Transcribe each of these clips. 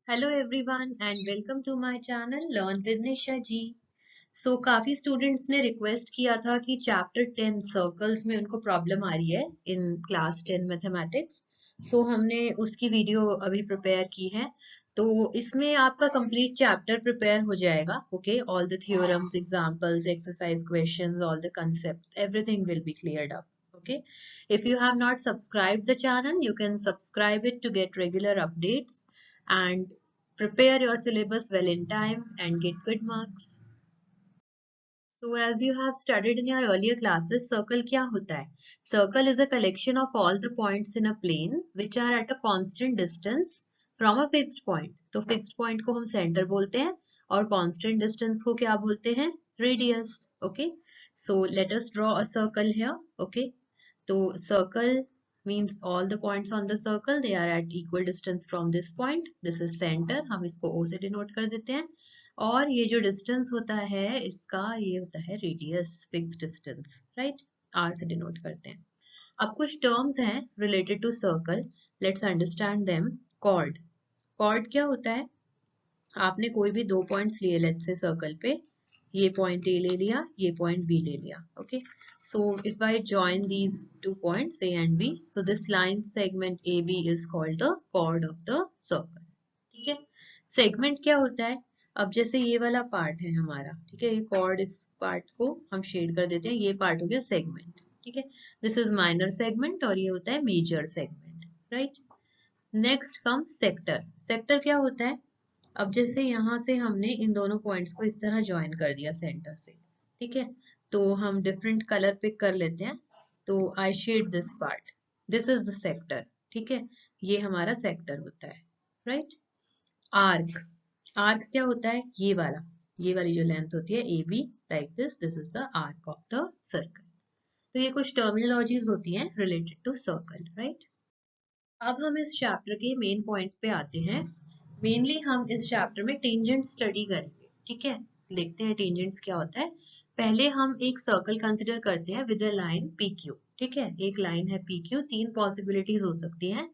Hello everyone and welcome to my channel learn with Nisha ji. काफी students ने request किया था कि चैप्टर 10 सर्कल्स में उनको प्रॉब्लम आ रही है इन क्लास 10 मैथमेटिक्स। हमने उसकी वीडियो अभी प्रिपेयर की है। तो इसमें आपका कंप्लीट चैप्टर प्रिपेयर हो जाएगा। Okay, all the theorems, examples, exercise questions, all the concepts, everything will be cleared up. Okay, if you have not subscribed the channel, you can subscribe it to get regular updates and prepare your syllabus well in time and get good marks. So as you have studied in your earlier classes, circle क्या होता है? Circle is a collection of all the points in a plane which are at a constant distance from a fixed point. तो fixed point को हम center बोलते हैं और constant distance को क्या बोलते हैं? Radius. Okay. So let us draw a circle here. Okay. तो circle means all the points on the circle they are at equal distance from this point. This is center. हम इसको O से denote कर देते हैं और ये जो distance होता है इसका ये होता है radius, fixed distance, right? R से denote करते हैं। अब कुछ terms हैं related to circle. Let's understand them. Chord. Chord क्या होता है? आपने कोई भी दो पॉइंट्स लिए लेट्स से सर्कल पे, ये पॉइंट ए ले लिया, ये पॉइंट बी ले लिया। Okay, so if I join these two points A and B, so this line segment A B is called the chord of the circle. ठीक है, segment क्या होता है? अब जैसे ये वाला पार्ट है हमारा, ठीक है, ये कॉर्ड, इस पार्ट को हम शेड कर देते हैं, ये पार्ट हो गया सेगमेंट। ठीक है, दिस इज माइनर सेगमेंट और ये होता है major segment, right? Next comes sector. Sector क्या होता है? अब जैसे यहाँ से हमने इन दोनों पॉइंट्स को इस तरह ज्वाइन कर दिया सेंटर से, ठीक है, तो हम डिफरेंट कलर पिक कर लेते हैं। तो I shade this part, this is the sector. ठीक है, ये हमारा सेक्टर होता है, राइट? आर्क, आर्क क्या होता है? ये वाली जो लेंथ होती है A B, like this is the arc of the circle. तो ये कुछ टर्मिनोलॉजीज होती हैं रिलेटेड टू सर्कल, राइट? अब हम इस चैप्टर के मेन पॉइंट पे आते हैं। मेनली हम इस चैप्टर में टेंजेंट स्टडी करेंगे। ठीक है, देखते हैं टेंजेंट्स क्या होता है। पहले हम एक सर्कल कंसिडर करते हैं with a line P Q. ठीक है, एक लाइन है पी क्यू, तीन पॉसिबिलिटीज हो सकती हैं।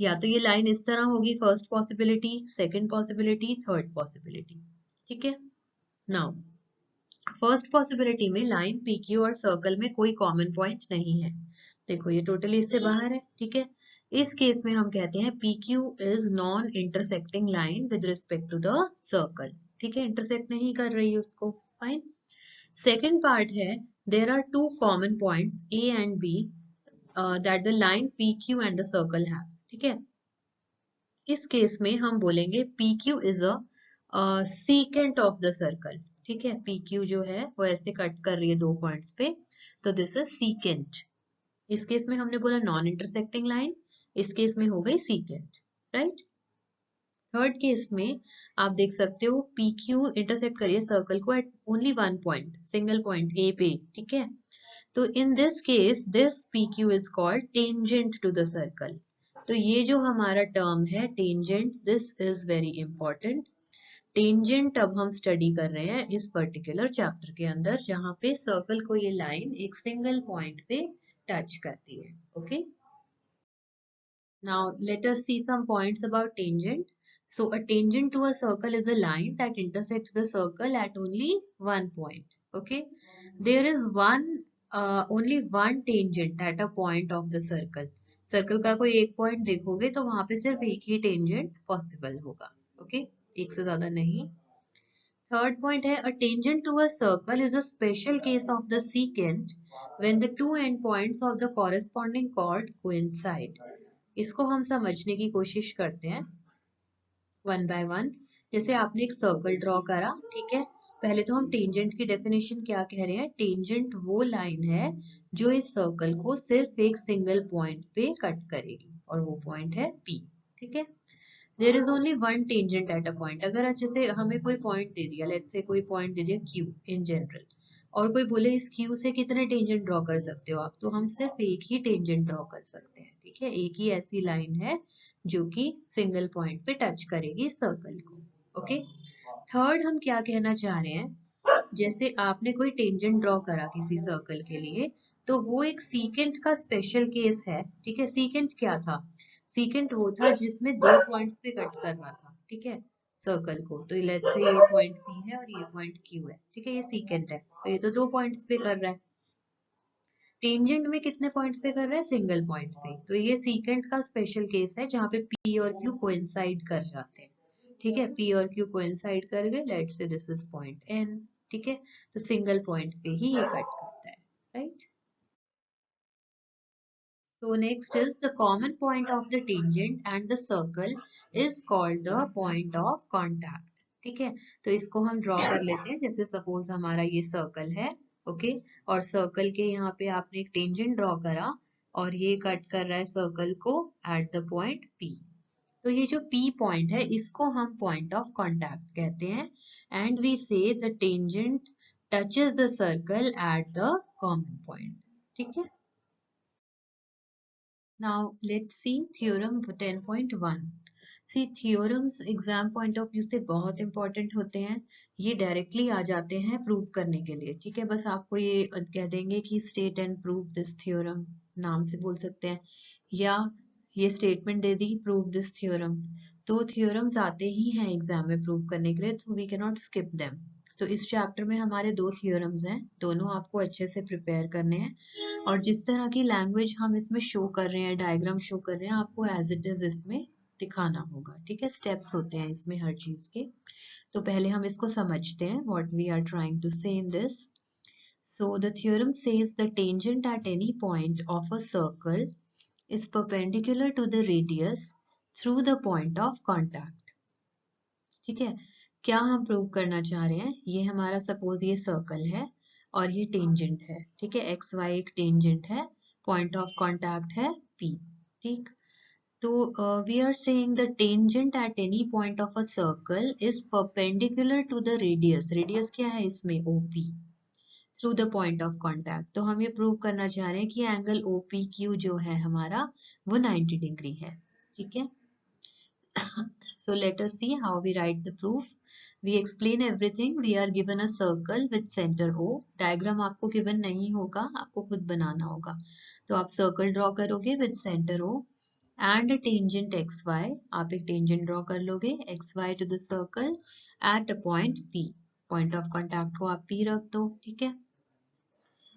या तो ये लाइन इस तरह होगी, first possibility, second possibility, third possibility. ठीक है, नाउ फर्स्ट पॉसिबिलिटी में लाइन पी क्यू और सर्कल में कोई कॉमन पॉइंट नहीं है। देखो ये टोटली इससे बाहर है। ठीक है, इस केस में हम कहते हैं P Q is non intersecting line with respect to the circle. ठीक है, इंटरसेक्ट नहीं कर रही उसको, फाइन। सेकेंड पार्ट है, there are two common points A and B that the line P Q and the circle have. ठीक है, इस केस में हम बोलेंगे P Q is a secant of the circle. ठीक है, पी क्यू जो है वो ऐसे कट कर रही है दो पॉइंट्स पे, तो दिस इज सीकेंट। इस केस में हमने बोला नॉन इंटरसेक्टिंग लाइन, इस केस में हो गई सीकेंट, राइट? थर्ड केस में आप देख सकते हो पी क्यू इंटरसेक्ट करिए सर्कल को at only one point, single point A पे। ठीक है, तो in this case this P Q is called tangent to the circle. तो ये जो हमारा टर्म है tangent, this is very important. Tangent अब हम स्टडी कर रहे हैं इस पर्टिकुलर चैप्टर के अंदर, जहां पे सर्कल को ये लाइन एक सिंगल पॉइंट पे टच करती है। Okay, now let us see some points about tangent. So a tangent to a circle is a line that intersects the circle at only one point. Okay, there is only one tangent at a point of the circle. Circle का कोई एक point देखोगे तो वहां पे सिर्फ एक ही tangent possible होगा। ओके, एक से ज्यादा नहीं। थर्ड पॉइंट है, a tangent to a circle is a special case of the secant when the two endpoints of the corresponding chord coincide. इसको हम समझने की कोशिश करते हैं वन बाय वन। जैसे आपने एक सर्कल ड्रॉ करा, ठीक है, पहले तो हम टेंजेंट की डेफिनेशन क्या कह रहे हैं? टेंजेंट वो लाइन है जो इस सर्कल को सिर्फ एक सिंगल पॉइंट पे कट करेगी और वो पॉइंट है P। ठीक है, there is only one tangent at a point. अगर जैसे हमें कोई पॉइंट दे दिया, लेट्स से कोई पॉइंट दे दिया Q इन जनरल, और कोई बोले इस Q से कितने टेंजेंट ड्रॉ कर सकते हो आप, तो हम सिर्फ एक ही टेंजेंट ड्रॉ कर सकते हैं। ठीक है, एक ही ऐसी लाइन है जो कि सिंगल पॉइंट पे टच करेगी सर्कल को। ओके, थर्ड हम क्या कहना चाह रहे हैं, जैसे आपने कोई टेंजेंट ड्रॉ करा किसी सर्कल के लिए, तो वो एक सीकेंट का स्पेशल केस है। ठीक है, सीकेंट क्या था? सीकेंट वो था जिसमें 2 पॉइंट्स पे कट कर रहा था, ठीक है, सर्कल को। तो लेट्स से ये पॉइंट P है और ये पॉइंट Q है, ठीक है, ये सीकेंट है, तो ये तो 2 पॉइंट्स पे कर रहा है। टेंजेंट में कितने पॉइंट्स पे कर रहा है? सिंगल पॉइंट पे। तो ये सीकेंट का स्पेशल केस है जहाँ पे P और Q कोइंसाइड कर जाते हैं, ठीक है, P और Q कोइंसाइड कर गए, let's say this is point N, ठीक है, तो सिंगल पॉइंट पे ही ये कट करता है, right. So next is the common point of the tangent and the circle is called the point of contact. ठीक है, तो इसको हम ड्रॉ कर लेते हैं। जैसे सपोज हमारा ये सर्कल है, ओके, और सर्कल के यहाँ पे आपने एक टेंजेंट ड्रॉ करा और ये कट कर रहा है सर्कल को एट द पॉइंट P। तो ये जो P पॉइंट है इसको हम पॉइंट ऑफ कांटेक्ट कहते हैं एंड वी से the tangent touches the circle at the common point, ठीक है। Now let's see theorem 10.1. See theorems exam point of view से बहुत इंपॉर्टेंट होते हैं। ये डायरेक्टली आ जाते हैं प्रूव करने के लिए, ठीक है। बस आपको ये कह देंगे कि state and prove this theorem, नाम से बोल सकते हैं, या ये statement they the prove this theorem. तो थ्योरम्स आते ही हैं एग्जाम में प्रूव करने के लिए, तो we can not skip them. तो इस चैप्टर में हमारे 2 थ्योरम्स हैं, दोनों आपको अच्छे से प्रिपेयर करने हैं और जिस तरह की लैंग्वेज हम इसमें शो कर रहे हैं, डायग्राम शो कर रहे हैं, आपको एज इट इज इसमें दिखाना होगा, ठीक है। स्टेप्स होते हैं इसमें हर चीज के। तो पहले हम इसको समझते हैं what we are trying to say in this. So the theorem says the tangent at any point of a circle is perpendicular to the radius through the point of contact, ठीक है। क्या हम प्रूव करना चाह रहे हैं? ये हमारा सपोज ये सर्कल है और ये टेंजेंट है, ठीक है, एक्स वाई एक टेंजेंट है, पॉइंट ऑफ कांटेक्ट है P, ठीक। तो we are saying the tangent at any point of a circle is perpendicular to the radius. Radius क्या है इसमें? OP, through the point of contact. तो हम ये प्रूव करना चाह रहे हैं कि एंगल OPQ जो है हमारा वो 90 डिग्री है, ठीक है। So let us see how we write the proof. We explain everything. We are given a circle with center O. Diagram आपको given नहीं होगा, आपको खुद बनाना होगा। तो आप circle draw करोगे with center O and a tangent XY. आप एक tangent draw कर लोगे XY to the circle at a point P. Point of contact को आप P रख दो, ठीक है।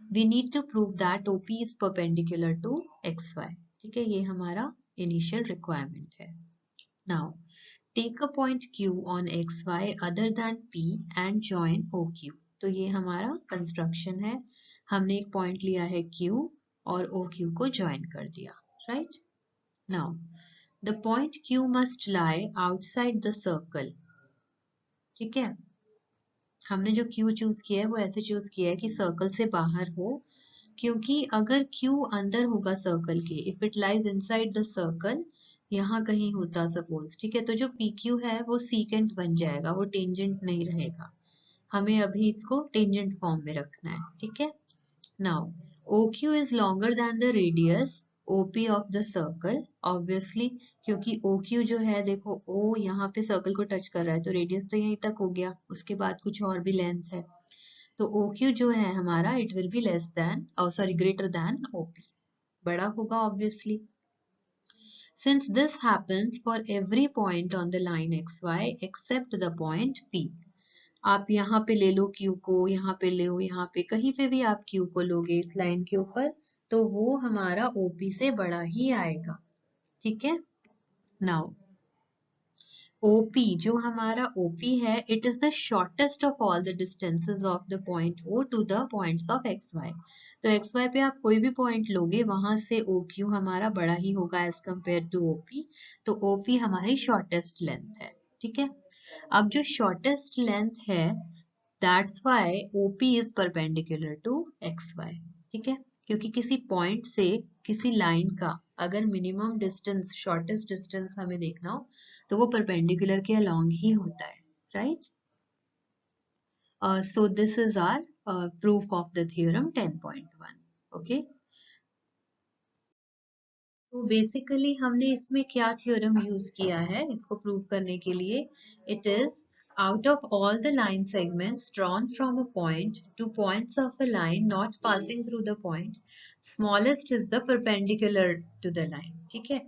We need to prove that OP is perpendicular to XY. ठीक है, ये हमारा initial requirement है। Now, take a point Q on XY other than P and join OQ. तो ये हमारा कंस्ट्रक्शन है। हमने एक पॉइंट लिया है Q और OQ को ज्वाइन कर दिया, right. Now, the point Q must lie outside the circle. ठीक है, हमने जो Q चूज किया है वो ऐसे चूज किया है कि सर्कल से बाहर हो, क्योंकि अगर Q अंदर होगा सर्कल के, if it lies inside the circle, यहाँ कहीं होता सपोज, ठीक है, तो जो PQ है वो सीकेंट बन जाएगा, वो टेंजेंट नहीं रहेगा। हमें अभी इसको टेंजेंट फॉर्म में रखना है, ठीक है। Now OQ is longer than the radius OP of the circle, obviously, क्योंकि OQ जो है, देखो O यहाँ पे सर्कल को टच कर रहा है, तो रेडियस तो यहीं तक हो गया, उसके बाद कुछ और भी लेंथ है, तो OQ जो है हमारा it will be less than, sorry greater than OP, बड़ा होगा obviously. Since this happens for every point on the line XY except the point P. आप यहाँ पे ले लो Q को, यहाँ पे ले लो, यहाँ पे कहीं पे भी आप Q को लोगे इस लाइन के ऊपर, तो वो हमारा OP से बड़ा ही आएगा, ठीक है। नाउ OP जो हमारा OP है, it is the shortest of all the distances of the point O to the points of XY. तो XY पे आप कोई भी पॉइंट लोगे वहां से OQ हमारा बड़ा ही होगा एज कंपेयर टू OP, तो OP हमारी शॉर्टेस्ट लेंथ है, ठीक है। अब जो शॉर्टेस्ट लेंथ है, that's why OP is perpendicular to XY, ठीक है, क्योंकि किसी पॉइंट से किसी लाइन का अगर मिनिमम डिस्टेंस, शॉर्टेस्ट डिस्टेंस हमें देखना हो, तो वो परपेंडिकुलर के अलोंग ही होता है, right. So this is our proof of the theorem 10.1, okay. तो बेसिकली हमने इसमें क्या थ्योरम यूज किया है इसको प्रूव करने के लिए? It is out of all the line segments drawn from a point to points of a line not passing through the point, smallest is the perpendicular to the line, ठीक है।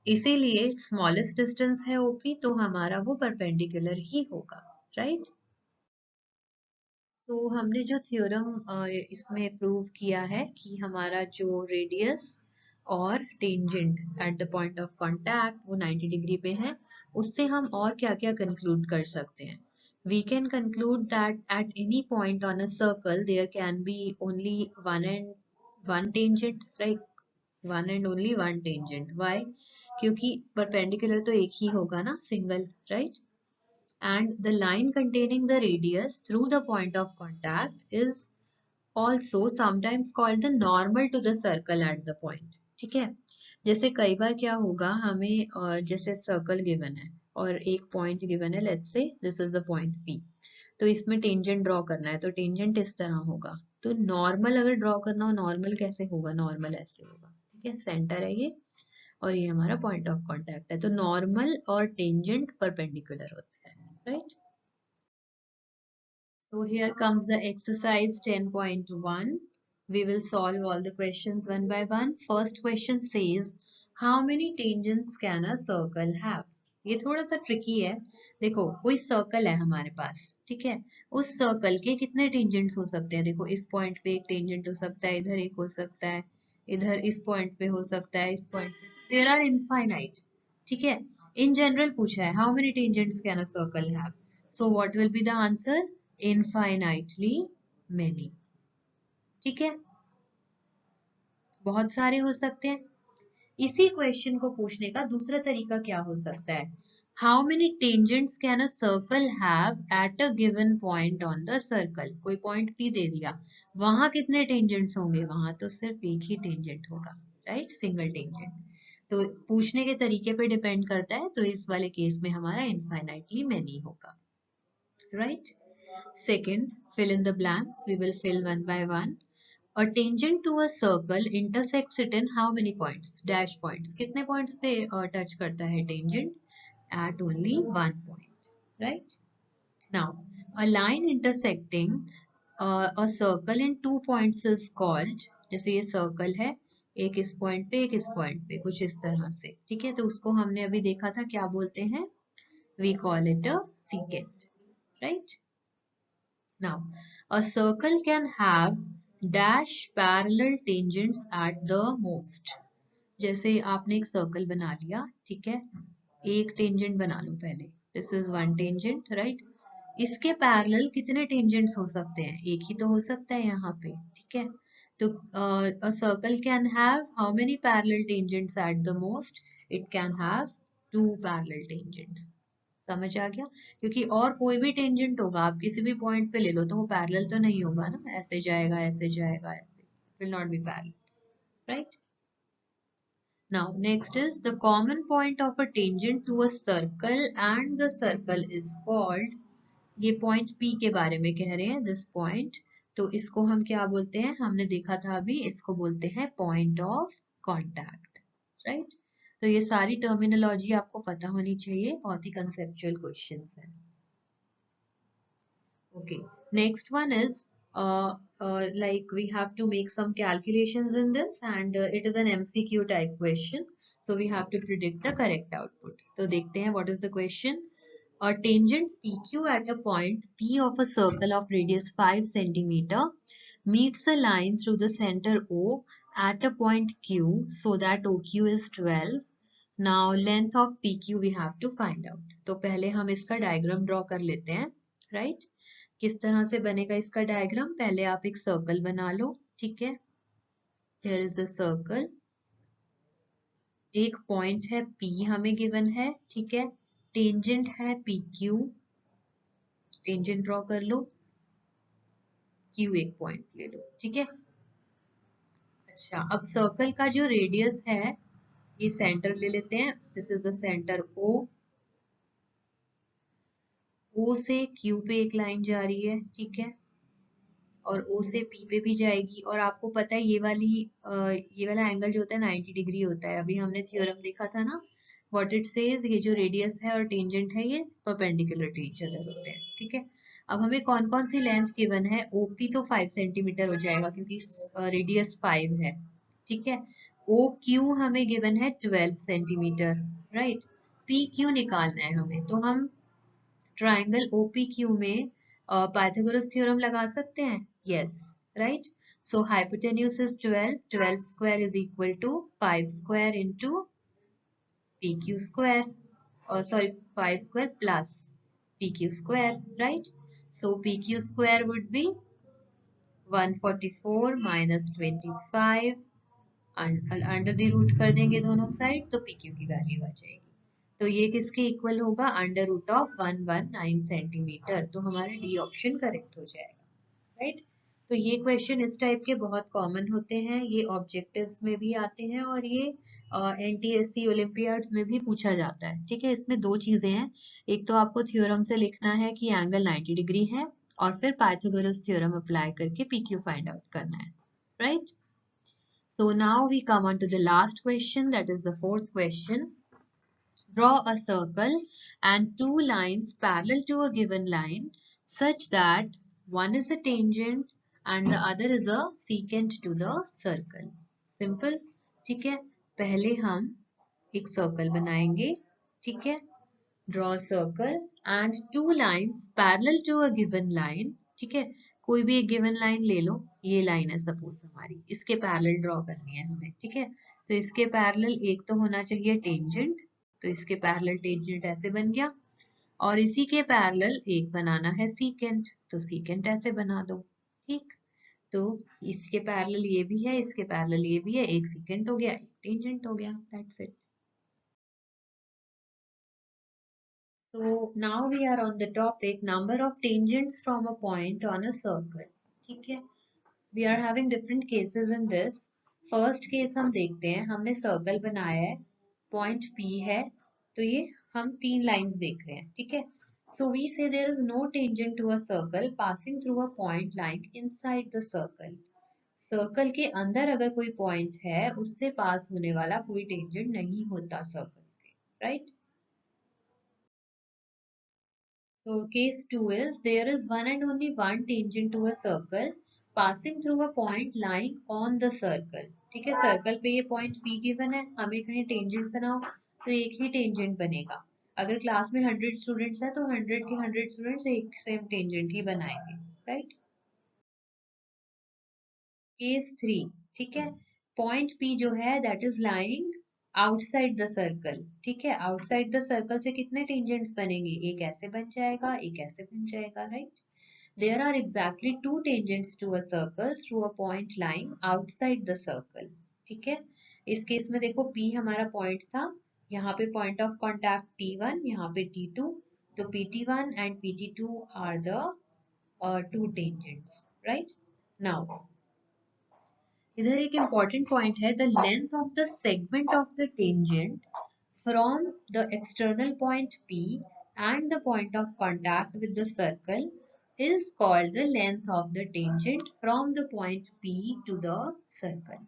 इसीलिए smallest distance है OP, तो हमारा वो perpendicular ही होगा, right. सो हमने जो थ्योरम इसमें प्रूव किया है कि हमारा जो रेडियस और tangent at the point of contact वो 90 डिग्री पे है, उससे हम और क्या क्या कंक्लूड कर सकते हैं। We can conclude that at any point on a circle there can be only one tangent, right? One and only one tangent. Why? क्योंकि परपेंडिकुलर तो एक ही होगा ना, single, right. And the line containing the radius through the point of contact is also sometimes called the normal to the circle at the point. ठीक है। जैसे कई बार क्या होगा, हमें जैसे सर्कल गिवन है और एक पॉइंट गिवन है, let's say this is the point P, तो इसमें टेंजेंट ड्रॉ करना है, तो टेंजेंट इस तरह होगा। तो नॉर्मल अगर ड्रॉ करना हो, नॉर्मल कैसे होगा, नॉर्मल ऐसे होगा, ठीक है। सेंटर है ये और ये हमारा पॉइंट ऑफ कांटेक्ट है, तो नॉर्मल और टेंजेंट परपेंडिकुलर होते हैं, right. So here comes the exercise 10.1. We will solve all the questions one by one. First question says, how many tangents can a circle have? ये थोड़ा सा tricky है। देखो कोई सर्कल है हमारे पास, ठीक है। उस सर्कल के कितने टेंजेंट्स हो सकते हैं? देखो इस पॉइंट पे एक टेंजेंट हो सकता है, इधर एक हो सकता है, इधर इस पॉइंट पे हो सकता है, इस पॉइंट पे, देयर आर इनफाइनाइट, ठीक है। इन जनरल पूछा है how many tangents can a circle have, so what will be the answer? Infinitely many, ठीक है। बहुत सारे हो सकते हैं। इसी क्वेश्चन को पूछने का दूसरा तरीका क्या हो सकता है? How many tangents can a circle have at a given point on the circle. कोई पॉइंट पी दे दिया, वहां कितने टेंजेंट्स होंगे? वहां तो सिर्फ एक ही टेंजेंट होगा, राइट, सिंगल टेंजेंट। तो पूछने के तरीके पे डिपेंड करता है, तो इस वाले केस में हमारा इनफाइनाइटली मेनी होगा, right. Second, fill in the blanks. We will fill one by one. A tangent to a circle intersects it in how many points? Dash points. कितने points पे touch करता है tangent? At only one point, right? Now, a line intersecting a circle in two points is called, जैसे ये circle है, एक इस point पे, एक इस point पे, कुछ इस तरह से, ठीक है। तो उसको हमने अभी देखा था, क्या बोलते हैं? We call it a secant, right? Now, a circle can have dash parallel tangents at the most. जैसे आपने एक सर्कल बना लिया, ठीक है, एक टेंजेंट बना लो पहले, this is one tangent, right. इसके पैरेलल कितने टेंजेंट्स हो सकते हैं? एक ही तो हो सकता है यहाँ पे, ठीक है। तो a circle can have how many parallel tangents at the most? It can have two parallel tangents. समझ आ गया? क्योंकि और कोई भी टेंजेंट होगा, आप किसी भी पॉइंट पे ले लो, तो वो पैरेलल तो नहीं होगा ना, ऐसे जाएगा, ऐसे जाएगा, ऐसे, will not be parallel, right? Now next is the common point of a tangent to a circle and the circle is called, ये पॉइंट P के बारे में कह रहे हैं, दिस पॉइंट, तो इसको हम क्या बोलते हैं? हमने देखा था अभी, इसको बोलते हैं पॉइंट ऑफ कांटेक्ट, राइट। तो ये सारी टर्मिनोलॉजी आपको पता होनी चाहिए, बहुत ही कंसेप्चुअल क्वेश्चंस हैं। Okay, next one is like we have to make some calculations in this, and it is an MCQ type question, so we have to predict the correct output. तो देखते हैं what is the question. A tangent PQ at a point P of a circle of radius 5 centimeter meets a line through the center O at a point Q so that OQ is 12. Now length of PQ we have to find out. तो पहले हम इसका diagram draw कर लेते हैं, right. किस तरह से बनेगा इसका डायग्राम? पहले आप एक सर्कल बना लो, ठीक है। हियर इज द सर्कल, एक पॉइंट है P हमें गिवन है, ठीक है। टेंजेंट है PQ, टेंजेंट ड्रॉ कर लो, Q एक पॉइंट ले लो, ठीक है। अच्छा, अब सर्कल का जो रेडियस है, ये सेंटर ले लेते हैं, this is the centre O, O से Q पे एक लाइन जा रही है, ठीक है, और O से P पे भी जाएगी। और आपको पता है ये वाला एंगल जो होता है 90 डिग्री होता है। अभी हमने थ्योरम देखा था ना, व्हाट इट सेज, ये जो रेडियस है और टेंजेंट है ये परपेंडिकुलर टू ईच अदर होते हैं, ठीक है। अब हमें कौन कौन सी लेंथ गिवन है? OP तो 5 सेंटीमीटर हो जाएगा क्योंकि रेडियस 5 है, ठीक है। ओ क्यू हमें गिवन है 12 सेंटीमीटर, राइट। पी क्यू निकालना है हमें, तो हम ट्राइंगल OPQ में पाइथागोरस थ्योरम लगा सकते हैं, yes, right. So hypotenuse is 12, 12 square is equal to 5 square into PQ square, और sorry 5 square plus PQ square, right. So PQ square would be 144 minus 25, under the root कर देंगे दोनों side, तो PQ की value आ जाएगी। तो ये किसके इक्वल होगा, अंडर रूट ऑफ 119 सेंटीमीटर। तो हमारा डी ऑप्शन करेक्ट हो जाएगा, राइट। तो ये क्वेश्चन इस टाइप के बहुत कॉमन होते हैं, ये ऑब्जेक्टिव्स में भी आते हैं और ये NTSC ओलंपियाड्स में भी पूछा जाता है, ठीक है। इसमें दो चीजें हैं, एक तो आपको थ्योरम से लिखना है कि एंगल 90 डिग्री है, और फिर पाइथागोरस थ्योरम अप्लाई करके PQ फाइंड आउट करना है, right. So now we come on to the last question, that is the fourth question. Draw a circle and two lines parallel to a given line such that one is a tangent and the other is a secant to the circle. Simple, ठीक है। पहले हम एक circle बनाएंगे, ठीक है। Draw a circle and two lines parallel to a given line, ठीक है। कोई भी एक गिवन लाइन ले लो, ये लाइन है सपोज हमारी, इसके पैरेलल ड्रॉ करनी है हमें, ठीक है। तो इसके पैरेलल एक तो होना चाहिए टेंजेंट, तो इसके पैरेलल टेंजेंट ऐसे बन गया, और इसी के पैरेलल एक बनाना है सीकेंट, तो सीकेंट ऐसे बना दो, ठीक। तो इसके पैरेलल ये भी है, इसके पैरेलल ये भी है, एक सीकेंट हो गया, एक टेंजेंट हो गया, that's it. So now we are on the topic number of tangents from a point on a circle, ठीक है। We are having different cases in this. First case हम देखते हैं, हमने सर्कल बनाया है, पॉइंट P है, तो ये हम तीन लाइंस देख रहे हैं, ठीक है। So we say there is no tangent to a circle passing through a point lying inside the circle. Circle के अंदर अगर कोई पॉइंट है, उससे पास होने वाला कोई टेंजेंट नहीं होता सर्कल पे, right. So case 2 is there is one and only one tangent to a circle passing through a point lying on the circle. ठीक है, सर्कल पे ये पॉइंट P गिवन है, हमें कहीं टेंजेंट बनाओ, तो एक ही टेंजेंट बनेगा। अगर क्लास में 100 स्टूडेंट्स हैं तो 100 के 100 स्टूडेंट्स एक सेम टेंजेंट ही बनाएंगे, राइट। केस 3, ठीक है। पॉइंट P जो है that is lying outside the circle, ठीक है। आउटसाइड द सर्कल से कितने टेंजेंट्स बनेंगे, एक ऐसे बन जाएगा, एक ऐसे बन जाएगा, right. There are exactly two tangents to a circle through a point lying outside the circle, ठीक है। इस केस में देखो P हमारा पॉइंट था, यहाँ पे पॉइंट ऑफ कॉन्टैक्ट T1, यहाँ पे T2, तो PT1 and PT2 are the two tangents, right? Now इधर एक important point है, the length of the segment of the tangent from the external point P and the point of contact with the circle is called the length of the tangent from the point P to the circle,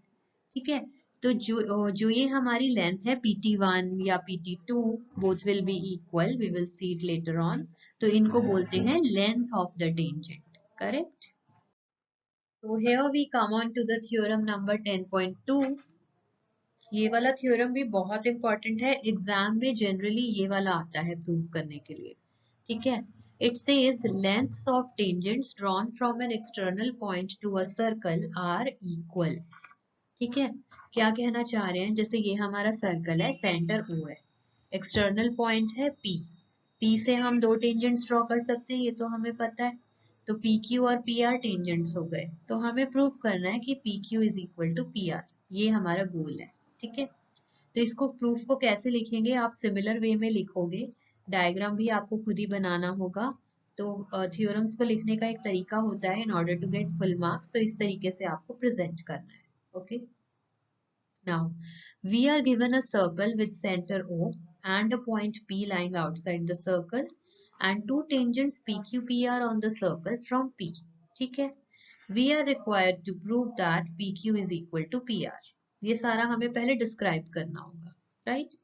ठीक है। तो जो ये हमारी length है PT1 या PT2, both will be equal, we will see it later on, तो इनको बोलते हैं length of the tangent, correct? So here we come on to the theorem number 10.2. ये वाला थ्योरम भी बहुत इंपॉर्टेंट है, एग्जाम में जनरली ये वाला आता है प्रूव करने के लिए, ठीक है। It says lengths of tangents drawn from an external point to a circle are equal, ठीक है। क्या कहना चाह रहे हैं, जैसे ये हमारा सर्कल है, सेंटर O है, एक्सटर्नल पॉइंट है P से हम दो टेंजेंट्स ड्रॉ कर सकते हैं, ये तो हमें पता है। तो PQ और PR टेंजेंट्स हो गए, तो हमें प्रूव करना है कि PQ is equal to PR, ये हमारा गोल है, ठीक है। तो इसको प्रूफ को कैसे लिखेंगे, आप सिमिलर वे में लिखोगे, डायग्राम भी आपको खुद ही बनाना होगा। तो थ्योरम्स को लिखने का एक तरीका होता है, in order to get full marks, तो इस तरीके से आपको प्रेजेंट करना है, okay. Now, we are given a circle with center O and a point P lying outside the circle and two tangents PQ PR on the circle from P. ठीक है? We are required to prove that PQ is equal to PR. ये सारा हमें पहले describe करना होगा, right?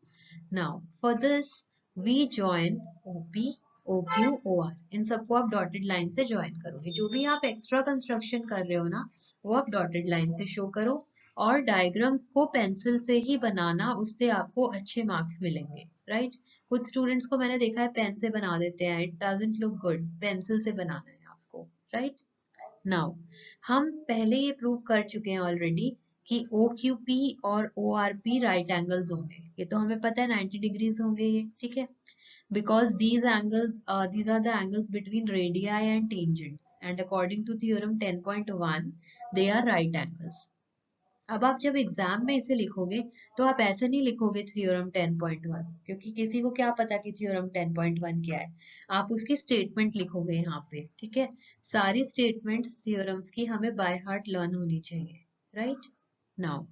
Now, for this, we join OP, OQ, OR. इन सबको आप dotted line से join करोगे. जो भी आप extra construction कर रहे हो ना, वो आप dotted line से show करो. और डायग्राम्स को पेंसिल से ही बनाना, उससे आपको अच्छे मार्क्स मिलेंगे, राइट। कुछ स्टूडेंट्स को मैंने देखा है पेन से बना देते हैं, it doesn't look good, pencil से बनाना है आपको, राइट। नाउ हम पहले ये प्रूव कर चुके हैं ऑलरेडी कि ओ क्यू पी और O R P right angles होंगे, ये तो हमें पता है 90 डिग्रीज होंगे ये, ठीक है। Because these are the angles between radii and tangents, and according to theorem 10.1 they are right angles. अब आप जब एग्जाम में इसे लिखोगे तो आप ऐसे नहीं लिखोगे थ्योरम 10.1, क्योंकि किसी को क्या पता कि थ्योरम 10.1 क्या है। आप उसकी स्टेटमेंट लिखोगे यहाँ पे, ठीक है। सारी स्टेटमेंट्स थ्योरम्स की हमें बाय हार्ट लर्न होनी चाहिए, राइट। नाउ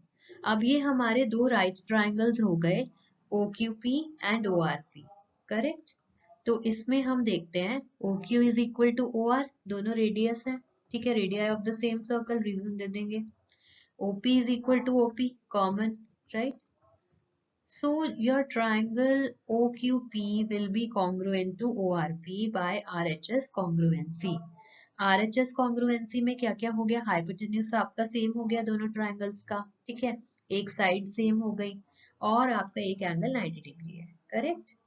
अब ये हमारे दो राइट ट्राइंगल्स हो गए, O Q P and O R P, correct. तो इसमें हम देखते हैं O Q is equal to O R, दोनों रेडियस है, ठीक है, radii of the same circle, reason दे देंगे। OP is equal to OP, common, right? So your triangle OQP will be congruent to ORP by RHS congruency. RHS congruency में क्या क्या हो गया, हाइपोटेन्यूज आपका सेम हो गया दोनों ट्राइंगल्स का, ठीक है, एक साइड सेम हो गई और आपका एक एंगल 90 डिग्री है, करेक्ट।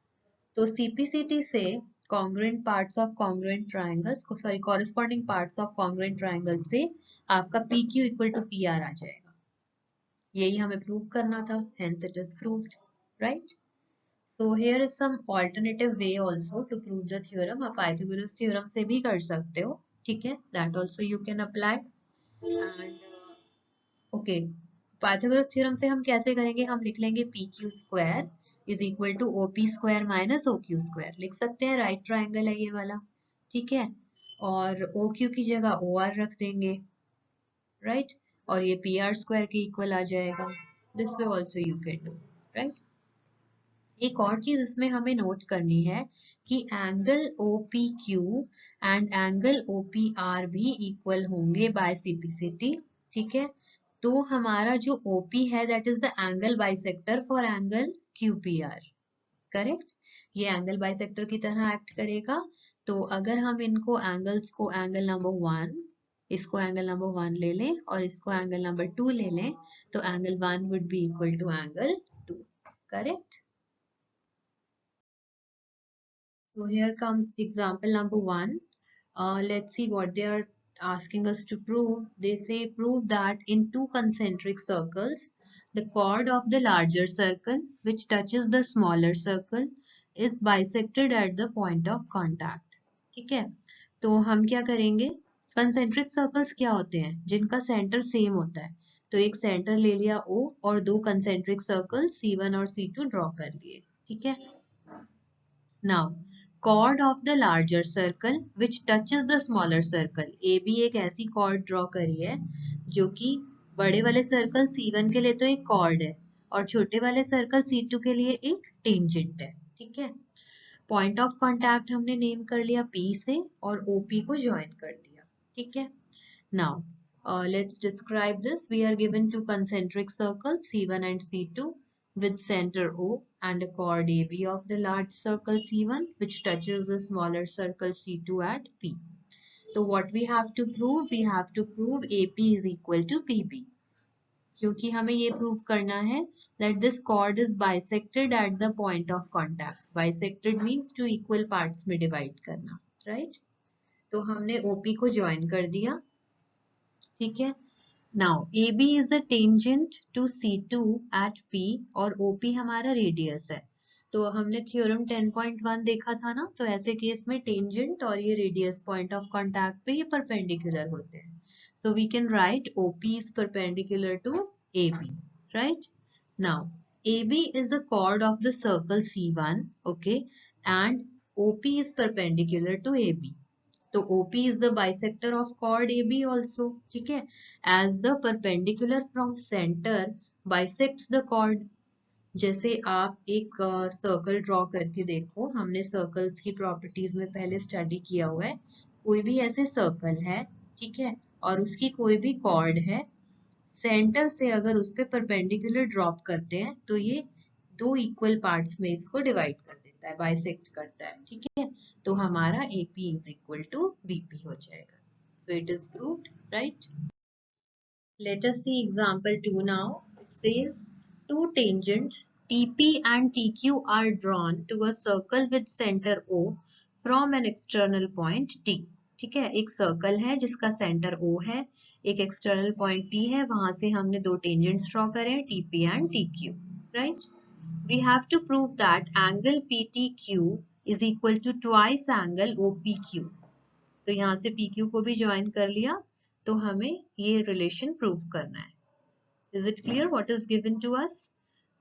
तो CPCT से congruent parts of congruent triangles को, sorry, corresponding parts of congruent triangles से आपका PQ equal to PR आ जाएगा। यही हमें प्रूव करना था, hence it is proved, right? So here is some alternative way also to prove the theorem. आप Pythagoras theorem से भी कर सकते हो, ठीक है, that also you can apply. And okay, Pythagoras theorem से हम कैसे करेंगे, हम लिख लेंगे P Q square is equal to O P square minus O Q square, लिख सकते हैं, राइट ट्राइंगल है ये वाला, ठीक है। और ओ क्यू की जगह ओ आर रख देंगे, राइट, और ये पी आर स्क्वायर के इक्वल आ जाएगा। This way also you can do, right. एक और चीज इसमें हमें नोट करनी है कि angle O P Q and angle O P R भी इक्वल होंगे बाय सीपीसीटी, ठीक है। तो हमारा जो ओपी है that is the angle bisector for angle Q P R, correct. ये एंगल बाइसेक्टर की तरह एक्ट करेगा। तो अगर हम इनको एंगल्स को एंगल नंबर 1, इसको एंगल नंबर 1 ले लें और इसको एंगल नंबर 2 ले लें, तो angle 1 would be equal to angle 2, correct. So here comes example number 1. Let's see what they are asking us to prove. They say prove that in two concentric circles, the chord of the larger circle which touches the smaller circle is bisected at the point of contact. ठीक है, तो हम क्या करेंगे, concentric circles क्या होते हैं, जिनका सेंटर सेम होता है। तो एक सेंटर ले लिया O और दो कंसेंट्रिक सर्कल C1 और C2 ड्रॉ कर लिए, ठीक है। Now, chord of the larger circle which touches the smaller circle. A भी एक ऐसी chord ड्रॉ करी है जो कि बड़े वाले सर्कल C1 के लिए तो एक chord है और छोटे वाले सर्कल C2 के लिए एक टेंजेंट है, ठीक है। पॉइंट ऑफ कांटेक्ट हमने नेम कर लिया P से और OP को ज्वाइन कर दिया, ठीक है। Now, let's describe this. We are given two concentric circles C1 and C2 with center O and a chord AB of the large circle C1 which touches the smaller circle C2 at P. So what we have to prove? We have to prove AP is equal to PB. क्योंकि हमें ये prove करना है that this chord is bisected at the point of contact. Bisected means two equal parts में divide करना, right? तो हमने OP को join कर दिया, ठीक है। Now AB is a tangent to C2 at P और OP हमारा रेडियस है। तो हमने थ्योरम 10.1 देखा था ना, तो ऐसे केस में टेंजेंट और ये रेडियस पॉइंट ऑफ कांटेक्ट पे ये परपेंडिकुलर होते हैं। So we can write OP is perpendicular to AB, right? Now AB is a chord of the circle C1, okay, and OP is perpendicular to AB. तो OP is the bisector of chord AB also, ठीक है, as the perpendicular from center bisects the chord. जैसे आप एक circle draw करके देखो, हमने circles की प्रॉपर्टीज में पहले स्टडी किया हुआ है। कोई भी ऐसे सर्कल है, ठीक है, और उसकी कोई भी कॉर्ड है, सेंटर से अगर उस पे परपेंडिकुलर ड्रॉप करते हैं तो ये दो इक्वल पार्ट्स में इसको डिवाइड कर देता है, बाइसेक्ट करता है, ठीक है। तो हमारा AP is equal to BP हो जाएगा। So it is proved, right. Let us see example 2 now. It says two tangents TP and TQ are drawn to a circle with center O from an external point T. ठीक है, एक circle है जिसका centre O है, एक external point T है, वहां से हमने दो टेंजेंट्स ड्रॉ करे TP and TQ. Right? We have to prove that angle PTQ is equal to twice angle OPQ. तो यहाँ से PQ को भी ज्वाइन कर लिया, तो हमें ये रिलेशन प्रूव करना है. Is it clear what is given to us?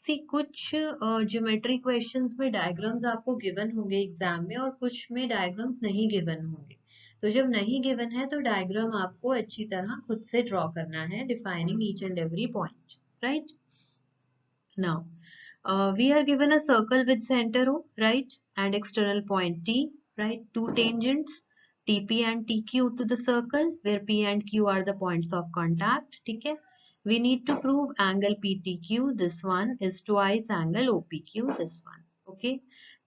See, कुछ ज्योमेट्री क्वेश्चंस में डायग्राम्स आपको गिवन होंगे एग्जाम में और कुछ में डायग्राम्स नहीं गिवन होंगे. तो जब नहीं गिवन है तो डायग्राम आपको अच्छी तरह खुद से ड्रॉ करना है, defining each and every point. Right? Now we are given a circle with center O, right, and external point T, right, two tangents TP and TQ to the circle where P and Q are the points of contact. ठीक है, we need to prove angle PTQ, this one is twice angle OPQ, this one. Okay,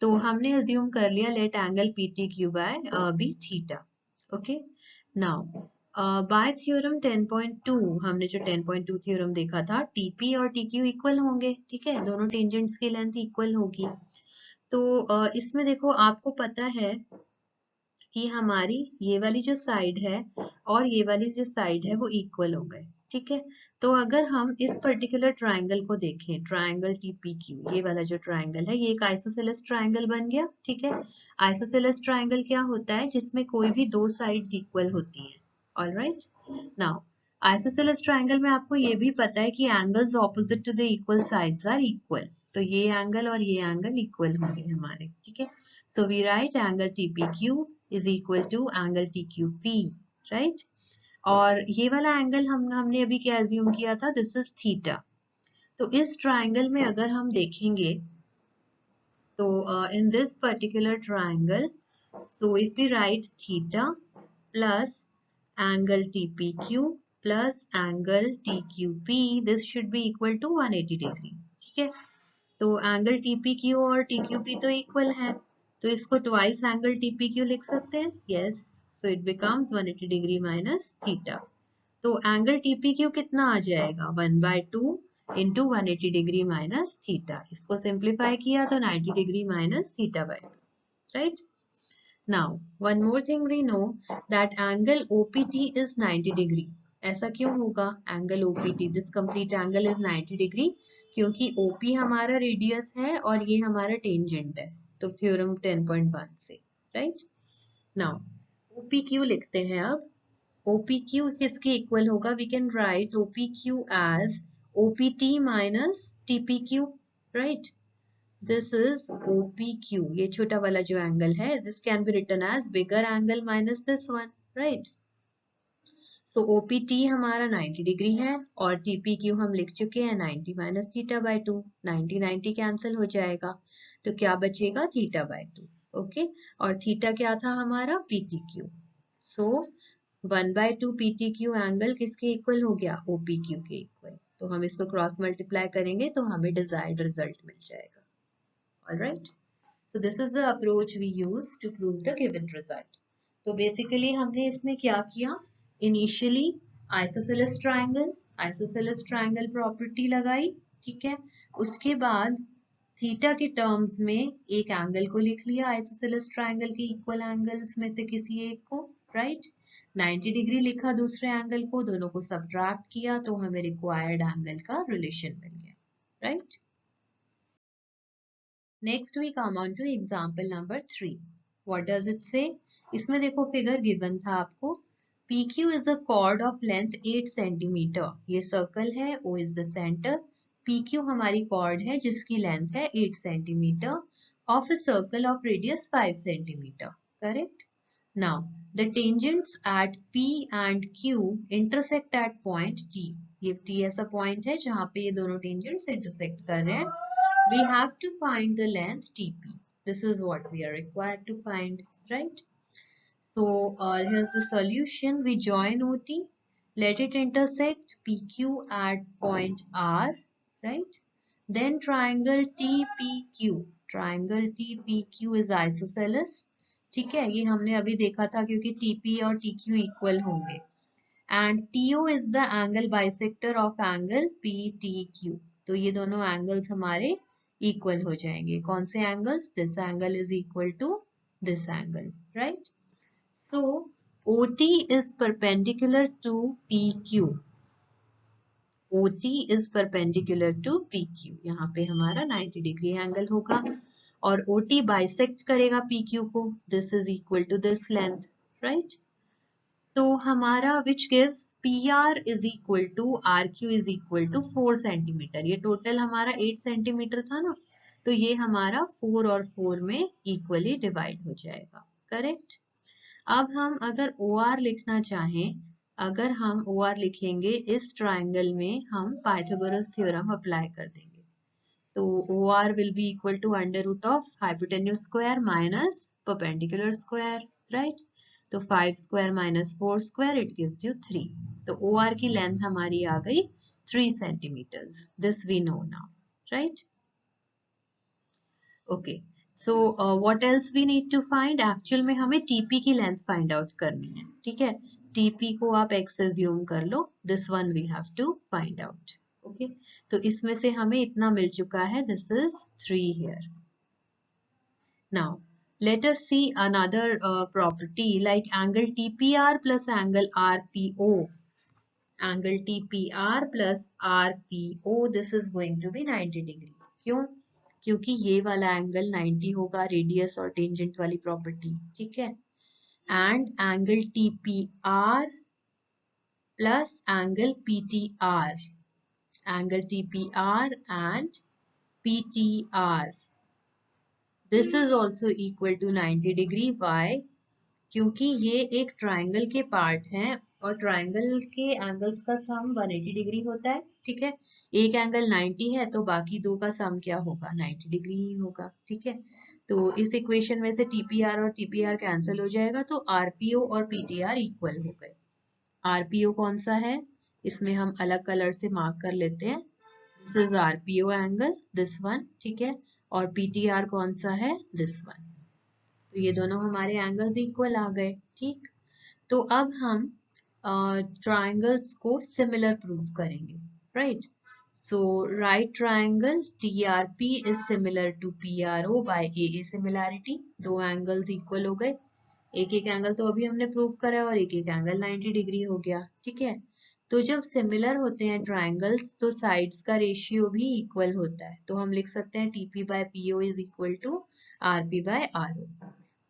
तो हमने assume कर लिया let angle PTQ by be theta. Okay, now bye theorem 10.2 हमने जो 10.2 theorem देखा था TP और TQ इक्वल होंगे. ठीक है, दोनों टेंजेंट्स की लेंथ इक्वल होगी. तो इसमें देखो आपको पता है कि हमारी ये वाली जो साइड है और ये वाली जो साइड है वो इक्वल हो गए. ठीक है, तो अगर हम इस पर्टिकुलर ट्राइंगल को देखें, ट्राइंगल TPQ, ये वाला जो ट्राइंगल है ये एक आइसोसेलेस ट्राइंगल बन गया. ठीक है, आइसोसेलेस ट्राइंगल क्या होता है? जिसमें कोई भी दो साइड इक्वल होती हैं. ऑलराइट, नाउ आइसोसेलेस ट्राइंगल में आपको ये भी पता है कि angles opposite to the equal sides are equal. तो ये एंगल और ये एंगल इक्वल होंगे हमारे. ठीक है, so we write angle TPQ is equal to angle TQP, right? और ये वाला एंगल हमने अभी क्या assume किया था? This is theta. तो इस ट्राइंगल में अगर हम देखेंगे तो in this particular triangle, so if we write theta plus angle TPQ plus angle TQP, this should be equal to 180 degree. ठीक है, तो एंगल TPQ और TQP तो इक्वल है, तो इसको ट्वाइस एंगल TPQ लिख सकते हैं. Yes, so it becomes 180 degree minus theta. तो एंगल TPQ कितना आ जाएगा? 1/2 इंटू 180 डिग्री माइनस थीटा. इसको सिंप्लीफाई किया तो 90 degree minus theta by 2. Right? Now one more thing, we know that angle OPT is 90 degree. ऐसा क्यों होगा? Angle OPT, this complete angle is 90 degree, क्योंकि OP हमारा रेडियस है और ये हमारा टेंजेंट है. तो थ्योरम 10.1 से. राइट? नाउ OPQ लिखते हैं. अब OPQ किसके इक्वल होगा? We can write OPQ as OPT minus TPQ. Right? This is OPQ. ये छोटा वाला जो एंगल है, this can be written as bigger angle minus this one. Right? So OPT हमारा 90 डिग्री है और TPQ हम लिख चुके हैं 90 माइनस थीटा बाय 2. 90 कैंसिल हो जाएगा, तो क्या बचेगा? Theta by 2. ओके, और थीटा क्या था हमारा? PTQ. सो 1/2 PTQ एंगल किसके इक्वल हो गया? OPQ के इक्वल. तो हम इसको क्रॉस मल्टीप्लाई करेंगे तो हमें डिजायर्ड रिजल्ट मिल जाएगा. Alright, so this is the approach we use to prove the given result. तो basically हमने इसमें क्या किया? Initially isosceles triangle property लगाई. ठीक है, उसके बाद थीटा के टर्म्स में एक एंगल को लिख लिया, आइसोसेलेस ट्राइंगल के इक्वल एंगल्स में से किसी एक को. राइट? 90 डिग्री लिखा दूसरे एंगल को, दोनों को सब्ट्रैक्ट किया तो हमें रिक्वायर्ड एंगल का रिलेशन मिल गया. Right? Next we come on to example number 3. What does it say? इसमें देखो फिगर गिवन था आपको. PQ is a chord of length 8 cm. ये सर्कल है, O is the center. PQ हमारी chord है जिसकी लेंथ है 8 cm of a circle of radius 5 cm. Correct? Now the tangents at P and Q intersect at point T. ये T ऐसा point है जहाँ पे ये दोनों tangents intersect कर रहे हैं. We have to find the length TP. This is what we are required to find, right? So here's the solution. We join OT, let it intersect PQ at point R, right? Then triangle TPQ. Triangle TPQ is isosceles. ठीक है, ये हमने अभी देखा था क्योंकि TP और TQ equal होंगे. And TO is the angle bisector of angle PTQ। तो ये दोनों एंगल्स हमारे इक्वल हो जाएंगे। कौन से angles? This angle is equal to this angle, right? So OT is perpendicular to PQ. OT is perpendicular to PQ. यहाँ पे हमारा 90 डिग्री एंगल होगा और OT बाइसेक्ट करेगा PQ को. This is equal to this length, right? तो हमारा which gives PR is equal to RQ is equal to 4 centimetre. ये टोटल हमारा 8 सेंटीमीटर था ना, तो ये हमारा 4 और 4 में इक्वली डिवाइड हो जाएगा, करेक्ट? अब हम अगर OR लिखना चाहें, अगर हम OR लिखेंगे इस ट्राइंगल में हम पाइथागोरस थ्योरम अप्लाई कर देंगे, तो OR will be equal to under root of hypotenuse square minus perpendicular square, right? तो 5 square minus 4 square it gives you 3. तो OR की लेंथ हमारी आ गई 3 centimeters. This we know now, right? Okay. So what else we need to find? Actual में हमें TP की length find out करनी है, ठीक है? TP को आप x assume कर लो. This one we have to find out. Okay. तो इसमें से हमें इतना मिल चुका है. This is 3 here. Now let us see another property like angle TPR plus angle RPO. Angle TPR plus RPO, this is going to be 90 degree. क्यों? क्योंकि ये वाला एंगल 90 होगा, रेडियस और टेंजेंट वाली प्रॉपर्टी, ठीक है? And angle TPR plus angle PTR, angle TPR and PTR, this is also equal to 90 degree. Why? क्योंकि ये एक ट्राइंगल के पार्ट हैं और ट्राइंगल के एंगल्स का सम 180 डिग्री होता है, ठीक है? एक एंगल 90 है तो बाकी दो का सम क्या होगा? 90 डिग्री ही होगा, ठीक है? तो इस इक्वेशन में से TPR और TPR कैंसिल हो जाएगा, तो RPO और PTR इक्वल हो गए. RPO कौन सा है? इसमें हम अलग कलर से मार्क कर लेते हैं. This is RPO angle, this one, ठीक है? और PTR कौन सा है? This one. तो ये दोनों हमारे एंगल्स इक्वल आ गए, ठीक? तो अब हम ट्राइंगल्स को सिमिलर प्रूव करेंगे, right? So right triangle TRP is similar to PRO by AA similarity. दो एंगल्स इक्वल हो गए. एक एक एंगल तो अभी हमने प्रूव करा और एक एक एंगल 90 डिग्री हो गया, ठीक है? तो जब सिमिलर होते हैं ट्राइंगल्स तो साइड्स का रेशियो भी इक्वल होता है. तो हम लिख सकते हैं TP by PO is equal to RP by RO.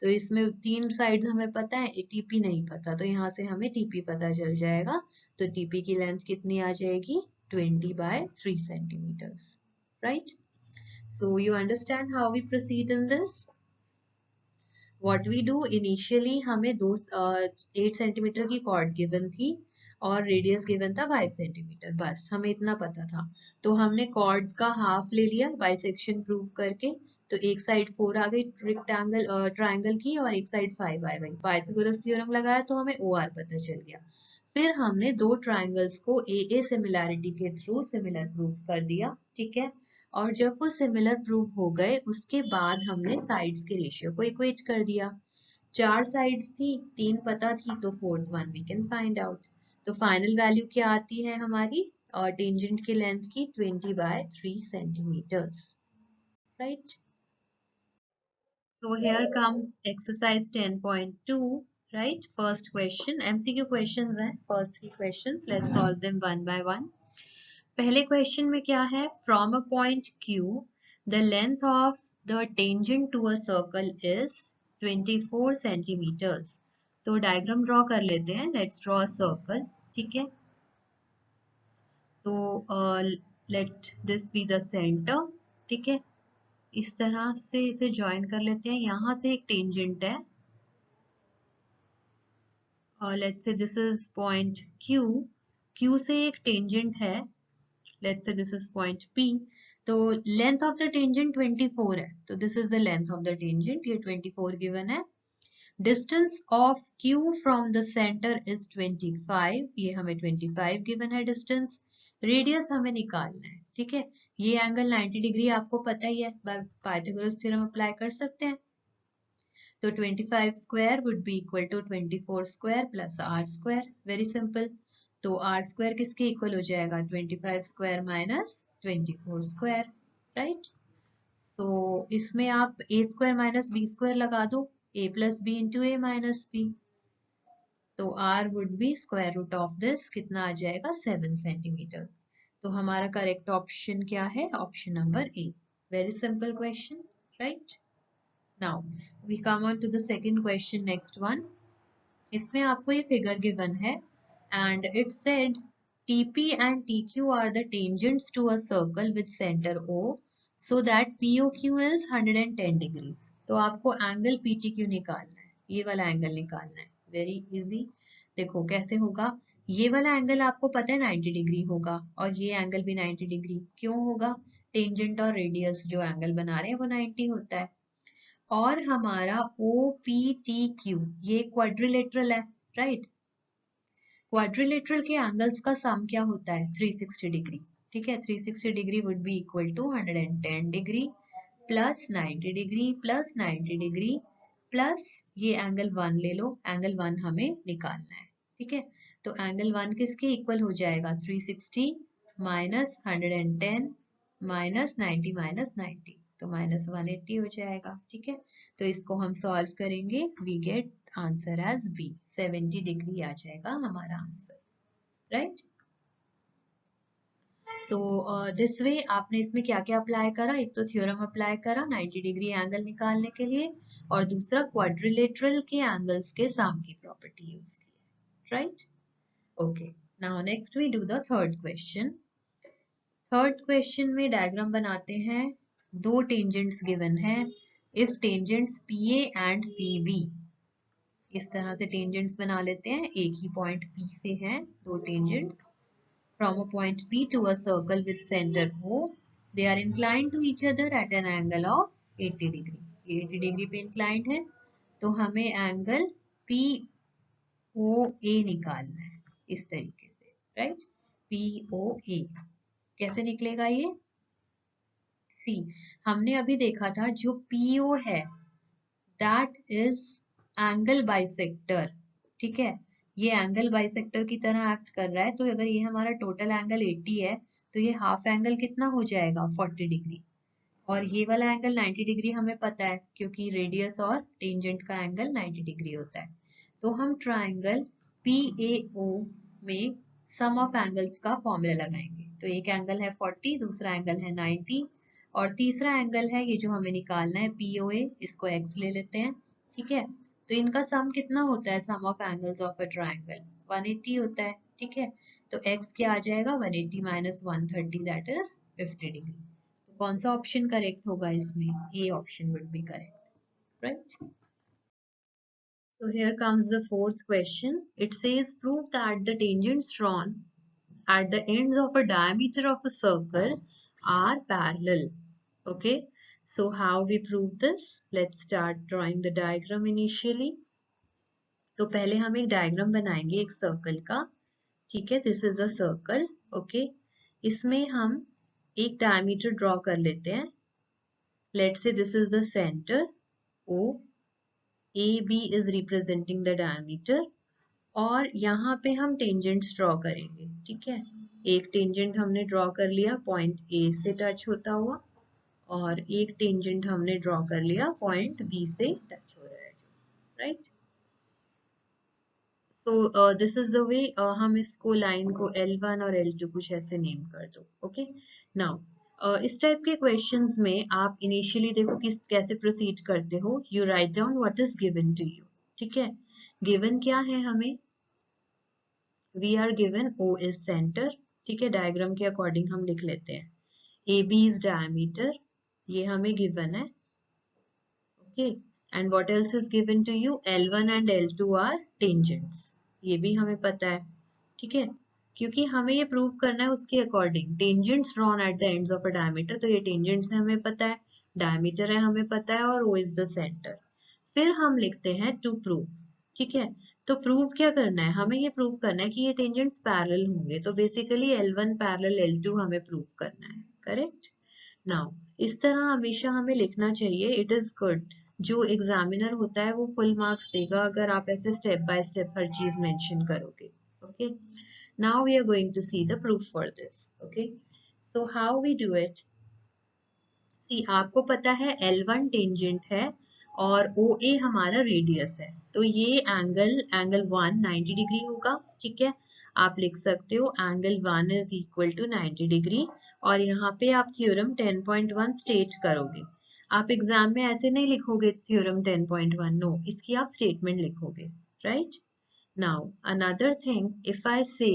तो इसमें तीन साइड्स हमें पता है, TP नहीं पता, तो यहाँ से हमें TP पता चल जाएगा. तो TP की लेंथ कितनी आ जाएगी? 20 by 3 centimetres, right? So you understand how we proceed in this. What we do, initially हमें 8 सेंटीमीटर की कॉर्ड गिवन थी और रेडियस गिवन था 5 सेंटीमीटर. बस हमें इतना पता था. तो हमने कॉर्ड का हाफ ले लिया बाइसेक्शन प्रूव करके. तो एक साइड 4 आ गई रेक्टेंगल ट्राइंगल की और एक साइड 5 आ गई. पाइथागोरस थ्योरम लगाया तो हमें OR पता चल गया. फिर हमने दो ट्राइंगल्स को AA सिमिलैरिटी के थ्रू सिमिलर प्रूव कर दिया, ठीक है? और जब वो सिमिलर प्रूव हो गए उसके बाद हमने साइड्स के रेशियो को इक्वेट कर दिया. 4 साइड्स थी, 3 पता थी, तो fourth one we can find out. तो फाइनल वैल्यू क्या आती है हमारी और टेंजेंट की लेंथ की? 20 by 3 centimetres, right? So here comes exercise 10.2, right? First question, MCQ questions हैं. First 3 questions, let's solve them one by one. पहले क्वेश्चन में क्या है? From a point Q, the length of the tangent to a circle is 24 centimeters. तो diagram draw कर लेते हैं. Let's draw a circle, ठीक है? तो let this be the center, ठीक है? इस तरह से इसे ज्वाइन कर लेते हैं. यहाँ से एक टेंजेंट है. Let's say this is point Q. Q से एक टेंजेंट है. Let's say this is point P. तो लेंथ ऑफ द टेंजेंट 24 है. तो this is the length of the tangent. ये 24 गिवन है. Distance of Q from the centre is 25. ये हमें 25 गिवन है डिस्टेंस. रेडियस हमें निकालना है, ठीक है? ये एंगल 90 डिग्री आपको पता ही है, पाइथागोरस थ्योरम अप्लाई कर सकते हैं. तो 25 square would be equal to 24 square plus R square. Very simple. तो आर स्क्वायर किसके इक्वल हो जाएगा 25 square minus 24 square, right. So इसमें आप A square minus B square लगा दो, A plus B into A minus B, तो r would be square root of this, कितना आ जाएगा 7 सेंटीमीटर्स। तो हमारा करेक्ट ऑप्शन क्या है, option number A. Very simple question, right. Now we come on to the second question, next one. इसमें आपको ये फिगर गिवन है and it said TP and TQ are the tangents to a circle with center O so that POQ is 110 degrees। तो आपको angle PTQ निकालना है, ये वाला एंगल निकालना है। Very easy. देखो कैसे होगा, ये वाला एंगल आपको पता है 90 डिग्री होगा और ये एंगल भी 90 डिग्री। क्यों होगा, टेंजेंट और रेडियस जो एंगल बना रहे हैं वो 90 होता है। और हमारा OPTQ ये क्वाड्रिलेटरल है, राइट। क्वाड्रिलेटरल के एंगल्स का सम क्या होता है 360 डिग्री, ठीक है। 360 degree would be equal to 110 degree plus 90 degree plus 90 degree plus ये एंगल 1 ले लो, एंगल 1 हमें निकालना है, ठीक है। तो एंगल 1 किसके इक्वल हो जाएगा 360 माइनस 110 माइनस 90 माइनस 90, तो माइनस 180 हो जाएगा, ठीक है। तो इसको हम सॉल्व करेंगे, we get answer as B, 70 degree आ जाएगा हमारा answer, right. So this way आपने इसमें क्या क्या अप्लाई करा, एक तो थ्योरम अप्लाई करा 90 डिग्री एंगल निकालने के लिए, और दूसरा क्वाड्रिलेटरल के एंगल्स के सम की प्रॉपर्टी यूज की, right. Okay, now next we do the third question. Third question में डायग्राम बनाते हैं, दो टेंजेंट्स गिवन है। If tangents PA and PB, इस तरह से टेंजेंट्स बना लेते हैं, एक ही पॉइंट P से हैं दो tangents, from a point P to a circle with centre O, they are inclined to each other at an angle of 80 degree. ये 80 डिग्री पे इंक्लाइंड है, तो हमें एंगल POA निकालना है इस तरीके से, राइट। POA कैसे निकलेगा ये, सी हमने अभी देखा था जो PO है दैट इज एंगल बाइसेक्टर, ठीक है। ये एंगल बाइसेक्टर की तरह एक्ट कर रहा है, तो अगर ये हमारा टोटल एंगल 80 है तो ये हाफ एंगल कितना हो जाएगा 40 डिग्री, और ये वाला एंगल 90 डिग्री हमें पता है क्योंकि रेडियस और टेंजेंट का एंगल 90 डिग्री होता है। तो हम ट्राइंगल PAO में सम ऑफ एंगल्स का फॉर्मूला लगाएंगे। तो एक एंगल है 40, दूसरा एंगल है 90 और तीसरा एंगल है ये जो हमें निकालना है POA, इसको x ले लेते हैं, ठीक है। तो इनका सम कितना होता है, sum of angles of a triangle 180 होता है, ठीक है। तो x क्या आ जाएगा 180 माइनस 130 दैट इज 50 डिग्री। तो कौन सा ऑप्शन करेक्ट होगा इसमें, A option would be correct, right. So here comes the fourth question. It says prove that the tangents drawn at the ends of a diameter of a circle are parallel. Okay, so how we prove this? Let's start drawing the diagram initially. तो पहले हम एक diagram बनाएंगे एक circle का, ठीक है। This is a circle, okay. इसमें हम एक डायमीटर ड्रॉ कर लेते हैं। Let's say this is the centre O, AB is representing the diameter, और यहाँ पे हम टेंजेंट्स ड्रॉ करेंगे, ठीक है। एक टेंजेंट हमने ड्रॉ कर लिया पॉइंट A से टच होता हुआ, और एक टेंजेंट हमने ड्रॉ कर लिया पॉइंट B से टच हो रहा है, right. So this is the way, हम इसको लाइन को L1 और L2 कुछ ऐसे नेम कर दो, ओके। नाउ इस टाइप के क्वेश्चंस में आप इनिशियली देखो किस कैसे प्रोसीड करते हो, you write down what is given to you, ठीक है। गिवन क्या है हमें, we are given O is centre, ठीक है। डायग्राम के अकॉर्डिंग हम लिख लेते हैं AB इज डायमीटर, ये हमें गिवन है, okay. And what else is given to you, L1 and L2 are tangents, ये भी हमें पता है, ठीक है। क्योंकि हमें ये प्रूव करना है उसके according, tangents drawn at the ends of a diameter, तो ये टेंजेंट्स है हमें पता है, डायमीटर है हमें पता है, और O इज द सेंटर। फिर हम लिखते हैं टू प्रूव, ठीक है। तो प्रूव क्या करना है, हमें ये प्रूव करना है कि ये टेंजेंट्स पैरेलल होंगे, तो बेसिकली L1 पैरेलल L2 हमें प्रूव करना है, करेक्ट। नाउ इस तरह हमेशा हमें लिखना चाहिए, इट इज गुड। जो एग्जामिनर होता है वो फुल मार्क्स देगा अगर आप ऐसे स्टेप बाय स्टेप हर चीज मेंशन करोगे, okay. Now we are going to see the proof for this. Okay, so how we do it? See, आपको पता है L1 टेंजेंट है और OA हमारा रेडियस है, तो ये एंगल 1 90 डिग्री होगा. ठीक है, आप लिख सकते हो angle 1 is equal to 90 degree. और यहाँ पे आप थ्योरम 10.1 स्टेट करोगे. आप एग्जाम में ऐसे नहीं लिखोगे थ्योरम 10.1, नो, इसकी आप स्टेटमेंट लिखोगे. Right. Now another thing, if I से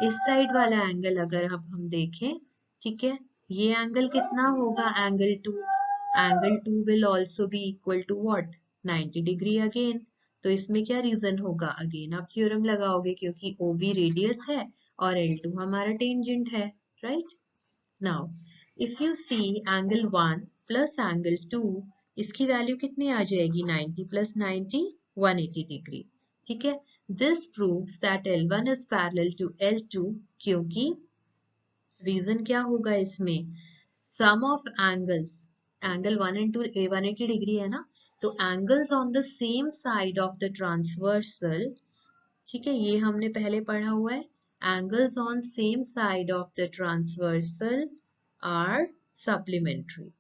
इस साइड वाला एंगल अगर हम देखें, ठीक है, ये एंगल कितना होगा? Angle 2 will also be equal to what? 90 degree again. तो इसमें क्या रीजन होगा? अगेन आप थ्योरम लगाओगे क्योंकि OB रेडियस है और L2 हमारा टेंजेंट है. Right. Now if you see angle 1 plus angle 2, इसकी वैल्यू कितनी आ जाएगी? 90 प्लस 90 180 डिग्री. ठीक है, this proves that L1 is parallel to L2, क्योंकि रीजन क्या होगा इसमें? Sum of angles, angle 1 and 2 180 degree है ना, तो angles on the same side of the transversal, ठीक है, ये हमने पहले पढ़ा हुआ है. Angles on same side of the transversal are supplementary.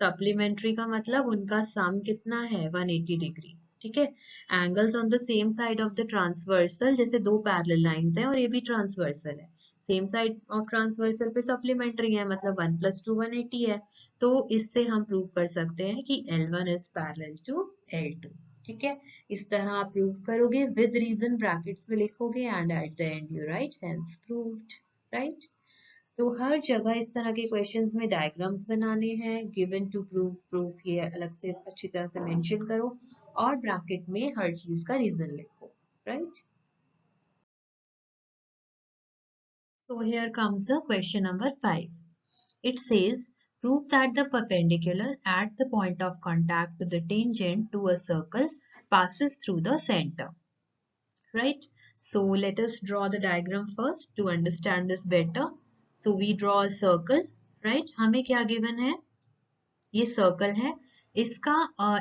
Supplementary का मतलब उनका सम कितना है? 180 डिग्री. ठीक है, angles on the same side of the transversal, जैसे दो पैरेलल लाइंस हैं और ये भी ट्रांसवर्सल है, सेम साइड ऑफ ट्रांसवर्सल पे सप्लीमेंट्री है, मतलब 1 + 2 180 है. तो इससे हम प्रूव कर सकते हैं कि L1 is parallel to L2. ठीक है, इस तरह आप प्रूव करोगे विद रीजन, ब्रैकेट्स में लिखोगे and at the end you right hence proved. Right. तो हर जगह इस तरह के क्वेश्चंस में डायग्राम्स बनाने हैं. गिवन टू प्रूव, प्रूफ ये अलग से अच्छी तरह से मेंशन करो और ब्रैकेट में हर चीज का रीजन लिखो. Right. So here comes the question number 5. It says, prove that the perpendicular at the point of contact to the tangent to a circle passes through the center. Right? So let us draw the diagram first to understand this better. So we draw a circle. Right? हमें क्या given है? ये circle है, इसका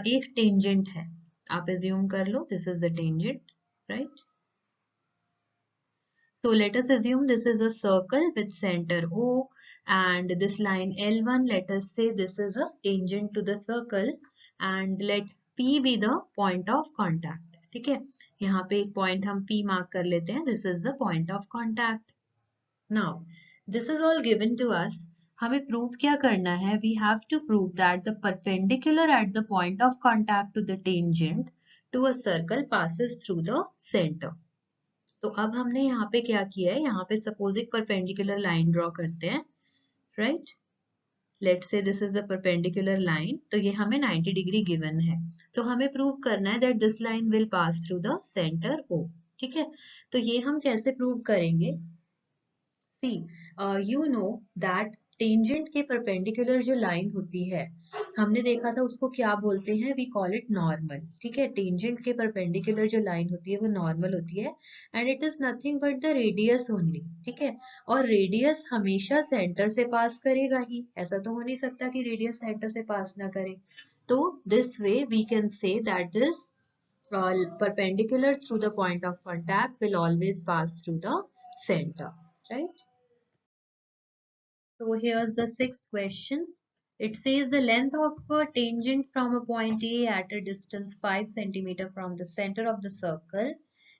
एक tangent है. आप assume कर लो this is the tangent. Right. So let us assume this is a circle with center O and this line L1, let us say this is a tangent to the circle and let P be the point of contact. ठीक है, यहाँ पे एक point हम P mark कर लेते हैं. This is the point of contact. Now this is all given to us. हमें प्रूव क्या करना है? We have to prove that the perpendicular at the point of contact to the tangent to a circle passes through the center. तो अब हमने यहाँ पे क्या किया है? यहाँ पे सपोज एक परपेंडिकुलर लाइन ड्रॉ करते हैं. Right. Let's say this is a perpendicular line, तो ये हमें 90 डिग्री गिवन है. तो हमें प्रूव करना है that this line will pass through the centre O. ठीक है, तो ये हम कैसे प्रूव करेंगे? See you know that tangent के परपेंडिकुलर जो लाइन होती है, हमने देखा था उसको क्या बोलते हैं? We call it normal. ठीक है, टेंजेंट के परपेंडिकुलर जो लाइन होती है वो नॉर्मल होती है and it is nothing but the radius only. ठीक है, और रेडियस हमेशा सेंटर से पास करेगा ही, ऐसा तो हो नहीं सकता कि रेडियस सेंटर से पास ना करे. तो this way we can say that this perpendicular through the point of contact will always pass through the center. Right. So here's the sixth question. It says the length of a tangent from a point A at a distance 5 centimeter from the center of the circle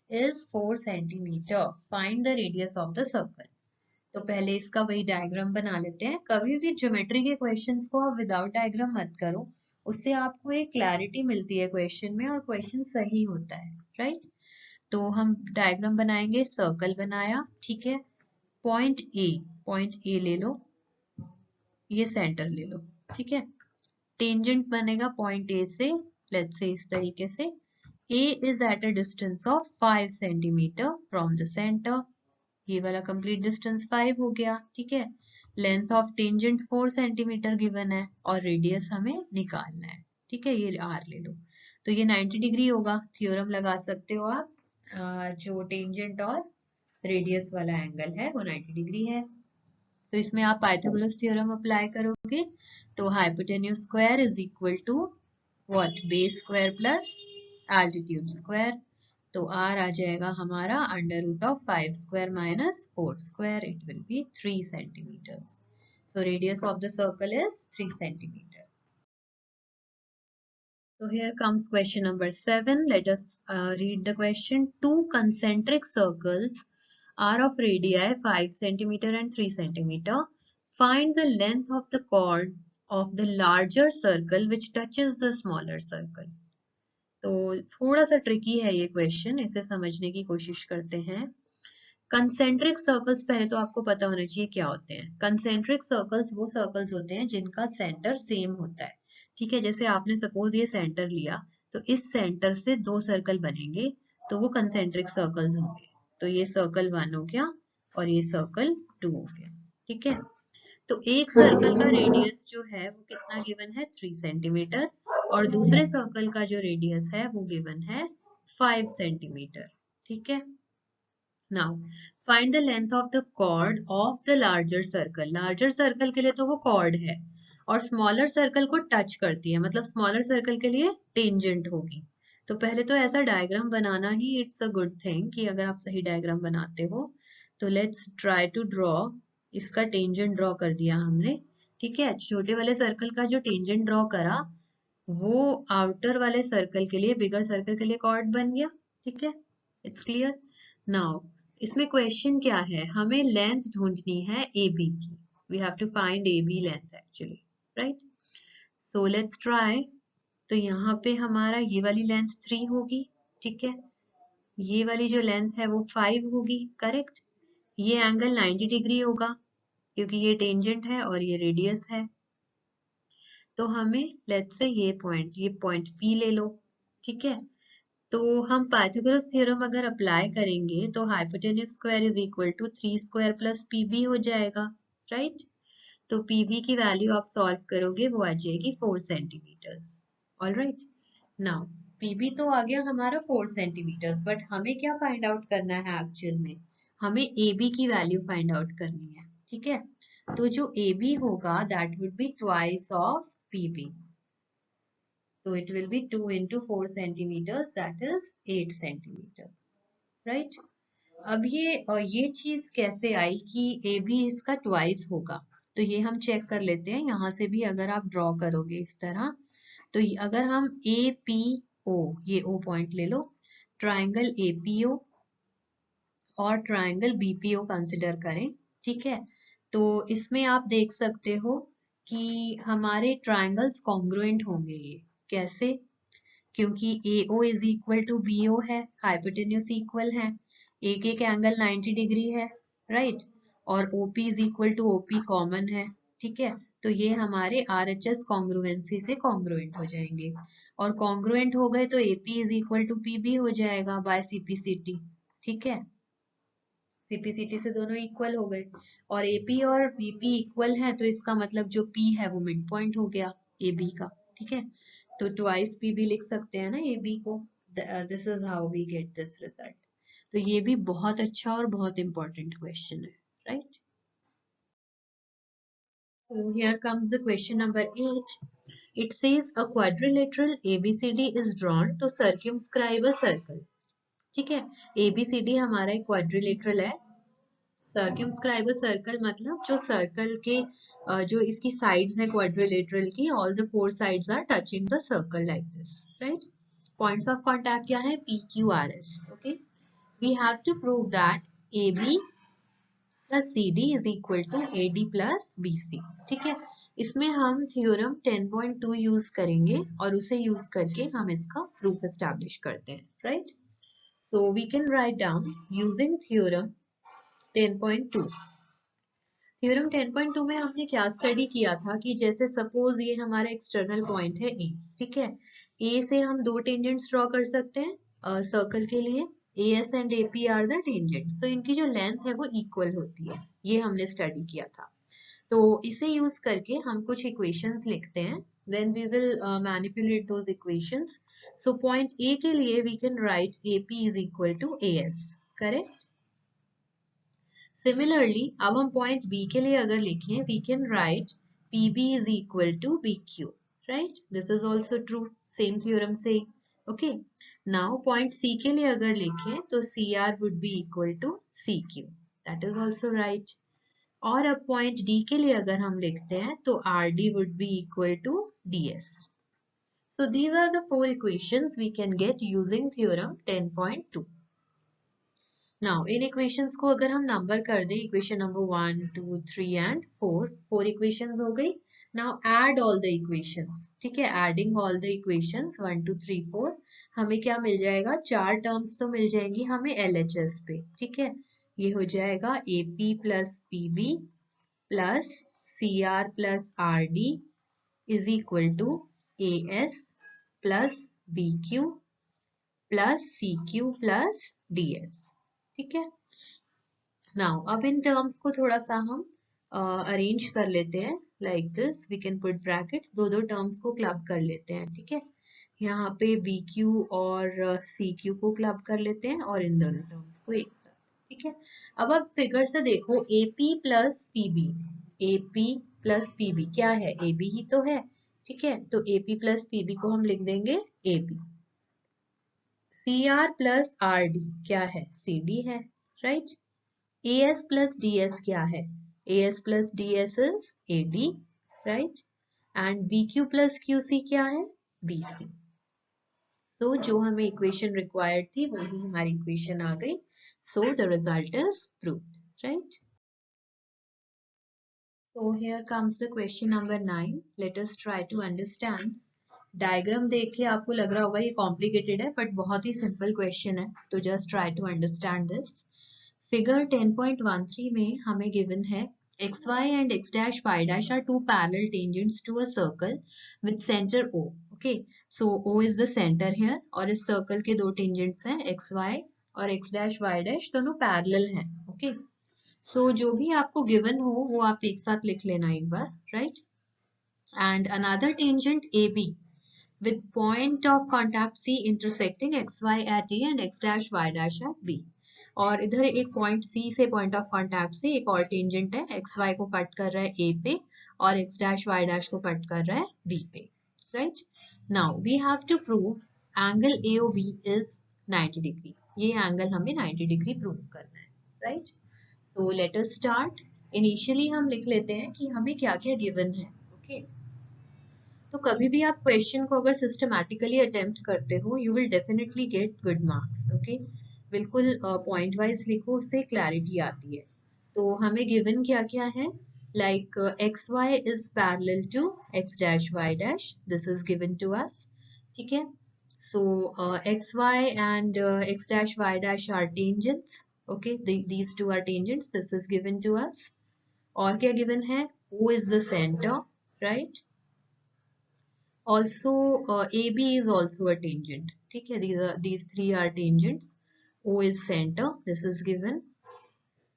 is 4 centimeter. Find the radius of the circle. तो पहले इसका वही diagram बना लेते हैं. कभी भी geometry के क्वेश्चंस को आप विदाउट डायग्राम मत करो, उससे आपको एक क्लैरिटी मिलती है क्वेश्चन में और क्वेश्चन सही होता है. राइट. तो हम डायग्राम बनाएंगे. सर्कल बनाया. ठीक है, पॉइंट ए ले लो, ये सेंटर ले लो. ठीक है, टेंजेंट बनेगा पॉइंट ए से, लेट्स से इस तरीके से. A is at a distance of 5 centimetre from the centre. ये वाला कंप्लीट डिस्टेंस 5 हो गया. ठीक है, length of tangent 4 centimetre given है और रेडियस हमें निकालना है. ठीक है, ये आर ले लो, तो ये 90 डिग्री होगा. थ्योरम लगा सकते हो आप, जो टेंजेंट और रेडियस वाला एंगल है वो 90 डिग्री है. तो इसमें आप पाइथागोरस थ्योरम अप्लाई करोगे तो hypotenuse square is equal to what? Base square plus altitude square. तो r आ जाएगा हमारा under root of 5 square minus 4 square, it will be 3 centimetres. So radius of the circle is 3 centimeter. So here comes question number 7. Let us read the question. Two concentric circles are of radii 5 centimeter and 3 centimeter. Find the length of the chord of the larger circle which touches the smaller circle. तो थोड़ा सा tricky है ये question, इसे समझने की कोशिश करते हैं. कंसेंट्रिक सर्कल्स पहले तो आपको पता होना चाहिए क्या होते हैं. कंसेंट्रिक सर्कल्स वो सर्कल्स होते हैं जिनका सेंटर सेम होता है. ठीक है, जैसे आपने सपोज ये सेंटर लिया तो इस सेंटर से दो सर्कल बनेंगे तो वो कंसेंट्रिक सर्कल्स होंगे. तो ये सर्कल 1 हो गया और ये सर्कल 2 हो गया. ठीक है, तो एक सर्कल का रेडियस जो है वो कितना गिवन है 3 सेंटीमीटर और दूसरे सर्कल का जो रेडियस है वो गिवन है 5 सेंटीमीटर. ठीक है, now find the length of the chord of the larger circle. Larger circle के लिए तो वो कॉर्ड है और स्मॉलर सर्कल को टच करती है, मतलब स्मॉलर सर्कल के लिए टेंजेंट होगी. तो पहले तो ऐसा diagram banana he it's a good thing कि अगर आप सही डायग्राम बनाते हो. तो लेट्स ट्राई टू ड्रॉ. इसका टेंजेंट ड्रॉ कर दिया हमने. ठीक है, छोटे वाले सर्कल का जो टेंजेंट ड्रॉ करा वो आउटर वाले सर्कल के लिए, बिगर सर्कल के लिए कॉर्ड बन गया. ठीक है, इट्स क्लियर. नाउ इसमें क्वेश्चन क्या है, हमें लेंथ ढूंढनी है ए बी की. We have to find A B length actually, right. So let's try. तो यहाँ पे हमारा ये वाली लेंथ 3 होगी. ठीक है, ये वाली जो लेंथ है वो 5 होगी. करेक्ट. ये एंगल 90 डिग्री होगा क्योंकि ये टेंजेंट है और ये रेडियस है. तो हमें लेट्स से ये पॉइंट P ले लो. ठीक है, तो हम पाइथागोरस थ्योरम अगर अप्लाई करेंगे तो hypotenuse square is equal to 3 square plus PB हो जाएगा. राइट. तो PB की वैल्यू आप सॉल्व करोगे वो आ जाएगी 4 centimetres. All right. Now PB तो आ गया हमारा 4 सेंटीमीटर्स, बट हमें क्या फाइंड आउट करना है एक्चुअल में, हमें AB की वैल्यू फाइंड आउट करनी है. ठीक है, तो जो AB होगा that would be twice of PB. So it will be 2 into 4 centimeters, that is 8 centimeters, right? अब ये चीज कैसे आई कि ए बी इसका ट्वाइस होगा. तो ये हम चेक कर लेते हैं. यहाँ से भी अगर आप ड्रॉ करोगे इस तरह, तो अगर हम ए पी ओ, ये ओ पॉइंट ले लो, ट्राइंगल APO और ट्राइंगल BPO कंसिडर करें. ठीक है, तो इसमें आप देख सकते हो कि हमारे ट्राइंगल्स कॉन्ग्रुएंट होंगे. ये कैसे, क्योंकि AO is equal to BO है, हाइपोटेन्यूज इक्वल है, एक एंगल 90 डिग्री है, राइट. और OP is equal to OP common है. ठीक है, तो ये हमारे RHS कॉन्ग्रुएंसी से कॉन्ग्रुएंट हो जाएंगे और कॉन्ग्रुएंट हो गए तो AP is equal to PB हो जाएगा बाय CPCT. ठीक है, CPCT से दोनों इक्वल हो गए और AP और BP इक्वल है तो इसका मतलब जो P है वो मिड पॉइंट हो गया AB का. ठीक है, तो ट्वाइस PB लिख सकते हैं ना AB को. This is how we get this result. तो ये भी बहुत अच्छा और बहुत इंपॉर्टेंट क्वेश्चन है, right. So here comes the question number 8. It says a quadrilateral ABCD is drawn to circumscribe a circle. ठीक है, ABCD हमारा एक क्वाड्रिलेटरल है. सर्कमस्क्राइब सर्कल मतलब जो सर्कल के जो इसकी साइड्स है क्वाड्रिलेटरल की, all the 4 sides are touching the circle like this, right. Points of contact क्या है, PQRS. Okay, we have to prove that AB plus CD is equal to AD plus BC. ठीक है, इसमें हम theorem 10.2 use करेंगे और उसे use करके हम इसका प्रूफ एस्टैब्लिश करते हैं, right. So we can write down using theorem 10.2. Theorem 10.2 में हमने क्या स्टडी किया था कि जैसे सपोज ये हमारा एक्सटर्नल पॉइंट है A. ठीक है, A से हम दो टेंजेंट्स ड्रॉ कर सकते हैं सर्कल के लिए. AS and AP are the tangents. तो इनकी जो लेंथ है वो इक्वल होती है, ये हमने स्टडी किया था. तो इसे यूज करके हम कुछ इक्वेशंस लिखते हैं, then we will manipulate those equations. So point A के लिए we can write AP is equal to AS, correct? Similarly, अब हम पॉइंट B के लिए अगर लिखें, we can write PB is equal to BQ, right? This is also true, same theorem से. Okay, now point C के लिए अगर लिखें तो C R would be equal to C Q, that is also right. और अब point D के लिए अगर हम लिखते हैं तो R D would be equal to D S. So these are the four equations we can get using theorem 10.2. Now in equations को अगर हम number कर दें, equation number 1, 2, 3 and 4, 4 equations हो गई. Now add all the equations. ठीक है, adding all the equations 1, 2, 3, 4, हमें क्या मिल जाएगा? 4 terms तो मिल जाएंगी हमें LHS पे. ठीक है, ये हो जाएगा AP plus PB plus CR plus RD is equal to AS plus B Q plus C Q plus D S. ठीक है, नाउ अब इन टर्म्स को थोड़ा सा हम अरेंज कर लेते हैं like this, we can put brackets, दो दो टर्म्स को क्लब कर लेते हैं। ठीक है, यहाँ पे बी क्यू और सी क्यू को क्लब कर लेते हैं और इन दोनों टर्म्स को एक साथ। ठीक है, अब आप फिगर से देखो, A P plus P B, A P plus P B क्या है? ए बी ही तो है। ठीक है, तो A P plus P B को हम लिख देंगे A B. C R plus R D क्या है? सी डी है, right. A S plus D S क्या है? A S plus D S is A D, right. And B Q plus Q C क्या है? B C. सो जो हमें equation required थी वही हमारी इक्वेशन आ गई। So the result is proved, right. So here comes the question number 9. Let us try to understand. Diagram देख के आपको लग रहा होगा ये कॉम्प्लिकेटेड है, बट बहुत ही सिंपल क्वेश्चन है, तो just try to understand this. Figure 10.13 में हमें गिवन है xy and x dash y dash are two parallel tangents to a circle with center O. Okay, so O is the center here और इस circle के दो tangents हैं xy और x dash y dash दोनों parallel हैं। Okay, सो जो भी आपको गिवन हो वो आप एक साथ लिख लेना एक बार, right. And another tangent AB with point of contact C intersecting xy at A and x dash y dash at B. और इधर एक पॉइंट C से पॉइंट ऑफ कांटेक्ट से एक और टेंजेंट है, xy को कट कर रहा है A पे और x dash y dash को कट कर रहा है B पे, right. Now we have to prove angle AOB is 90 degree. ये एंगल हमें 90 डिग्री प्रूव करना है, right. So let us start. Initially हम लिख लेते हैं कि हमें क्या क्या गिवन है। ओके, तो कभी भी आप क्वेश्चन को अगर सिस्टमैटिकली अटेम्प्ट करते हो you will definitely get good marks. Okay, बिल्कुल पॉइंट वाइज लिखो, उससे क्लैरिटी आती है। तो हमें गिवन क्या क्या है, like X Y is parallel to X dash Y dash, this is given to us. ठीक है, so X Y and X dash Y dash are tangents. Okay, these two are tangents, this is given to us। और क्या given है? O is the center, right? Also AB is also a tangent। ठीक है, these three are tangents। O is center, this is given।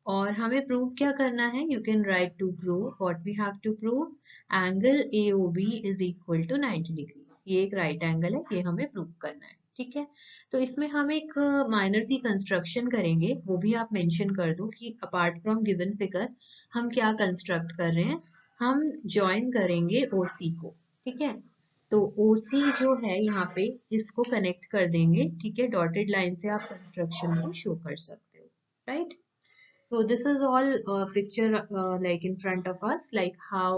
और हमें prove क्या करना है? You can write to prove what we have to prove, angle AOB is equal to 90 degree। ये एक right angle है, ये हमें प्रूव करना है। ठीक है, तो इसमें हम एक माइनर सी कंस्ट्रक्शन करेंगे, वो भी आप मेंशन कर दो कि अपार्ट फ्रॉम गिवन फिगर हम क्या कंस्ट्रक्ट कर रहे हैं। हम ज्वाइन करेंगे OC को। ठीक है, तो OC जो है यहाँ पे इसको कनेक्ट कर देंगे। ठीक है, डॉटेड लाइन से आप कंस्ट्रक्शन को शो कर सकते हो, right. So this is all picture like in front of us, like how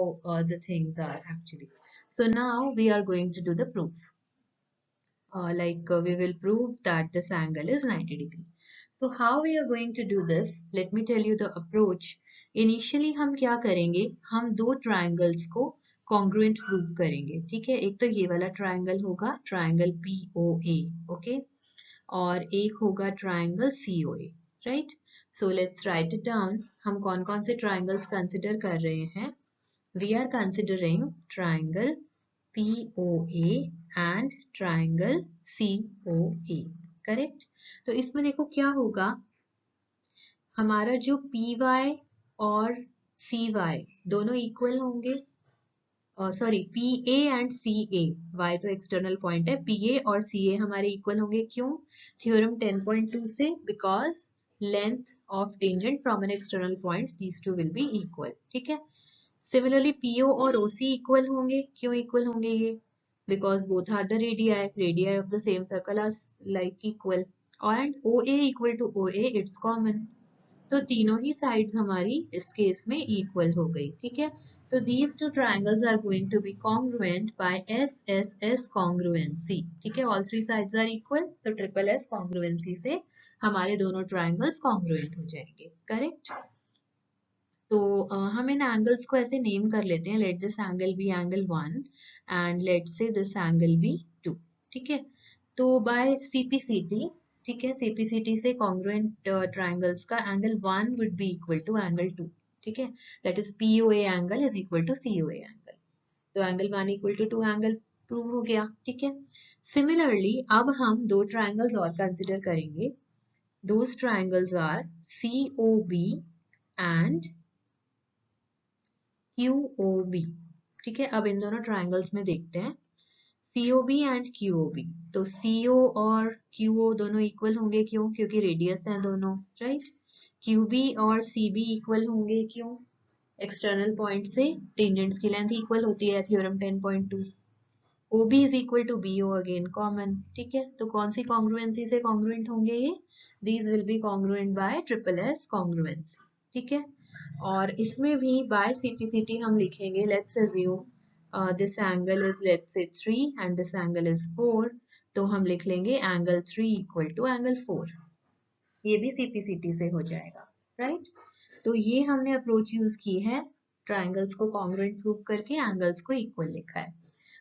the things are actually. So now we are going to do the proof. We will prove that this angle is 90 degree. So how we are going to do this? Let me tell you the approach. Initially हम क्या करेंगे? हम दो triangles को congruent prove करेंगे। ठीक है, एक तो ये वाला triangle होगा triangle POA, okay? और एक होगा triangle COA, right? So let's write it down. हम कौन कौन से triangles consider कर रहे हैं? We are considering triangle POA and triangle COA, correct? तो इसमें देखो क्या होगा, हमारा जो PY और CY दोनों इक्वल होंगे। Sorry, PA and CA, Y तो एक्सटर्नल पॉइंट है, PA और CA हमारे इक्वल होंगे। क्यों? थ्योरम 10.2 से, because length of tangent from an external points these two will be equal. ठीक है, सिमिलरली PO और OC इक्वल होंगे। क्यों इक्वल होंगे ये? because both are the radii of the same circle are like equal, and OA equal to OA, it's common. तो तीनों ही sides हमारी इस केस में इक्वल हो गई, ठीक है। तो these two triangles are going to be congruent by SSS congruency, ठीक है। all three sides are equal, तो ट्रिपल एस congruency से हमारे दोनों ट्रायंगल्स कॉन्ग्रुएंट हो जाएंगे, करेक्ट। तो हम इन एंगल्स को ऐसे नेम कर लेते हैं, let this angle be angle 1 and let say this angle be 2, ठीक है। तो बाय सीपीसीटी, ठीक है, सीपीसीटी से कॉन्ग्रुएंट ट्रायंगल्स का angle 1 would be equal to angle 2, ठीक है। That is POA angle is equal to COA angle. तो angle 1 equal to 2 angle prove हो गया, ठीक है। सिमिलरली अब हम दो ट्रायंगल्स और कंसिडर करेंगे। Those triangles are COB and QOB, ठीक है। अब इन दोनों ट्रायंगल्स में देखते हैं COB एंड QOB। तो CO और QO दोनों इक्वल होंगे, क्यों? क्योंकि रेडियस हैं दोनों, राइट। QB और CB इक्वल होंगे, क्यों? एक्सटर्नल पॉइंट से टेंजेंट्स की लेंथ इक्वल होती है, theorem 10.2। OB is equal to BO, again common, ठीक है। तो कौन सी कॉन्ग्रुएंसी से कॉन्ग्रुएंट होंगे ये? These will be congruent bye triple S congruency, ठीक है। और इसमें भी बाय सीपीसीटी हम लिखेंगे, let's assume this angle is let's say 3 and this angle is 4, तो हम लिख लेंगे एंगल 3 इक्वल टू एंगल 4। ये भी सीपीसीटी से हो जाएगा, राइट। तो ये हमने अप्रोच यूज की है, ट्रायंगल्स को कॉन्ग्रुएंट प्रूव करके एंगल्स को इक्वल लिखा है।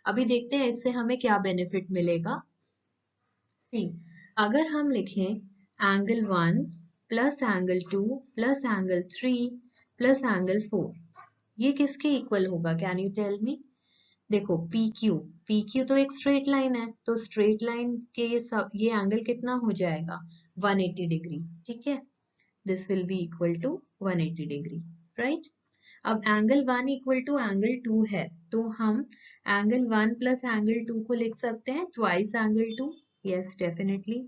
अभी देखते हैं इससे हमें क्या बेनिफिट मिलेगा। अगर हम लिखें angle 1 plus angle 2 plus angle 3 plus angle 4, ये किसके इक्वल होगा? Can you tell me? देखो PQ तो एक स्ट्रेट लाइन है, तो स्ट्रेट लाइन के ये एंगल कितना हो जाएगा? 180 डिग्री, ठीक है। This will be equal to 180 degree, right. अब एंगल 1 इक्वल टू एंगल 2 है, तो हम एंगल 1 प्लस एंगल 2 को लिख सकते हैं twice angle 2, yes definitely.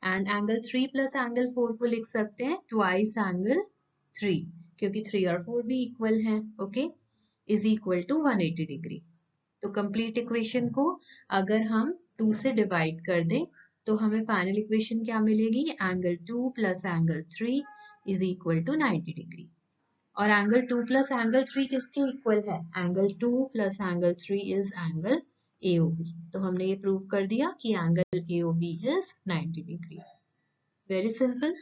And angle 3 plus angle 4 को लिख सकते हैं ट्वाइस एंगल 3, क्योंकि 3 और 4 भी इक्वल हैं, okay, is equal to 180 degree. तो कंप्लीट इक्वेशन को अगर हम 2 से डिवाइड कर दें तो हमें फाइनल इक्वेशन क्या मिलेगी? Angle 2 plus angle 3 is equal to 90 degree. और एंगल 2 प्लस एंगल 3 किसके इक्वल है? Angle 2 plus angle 3 is angle AOB। तो हमने ये प्रूव कर दिया कि angle AOB is 90 degree. Very simple.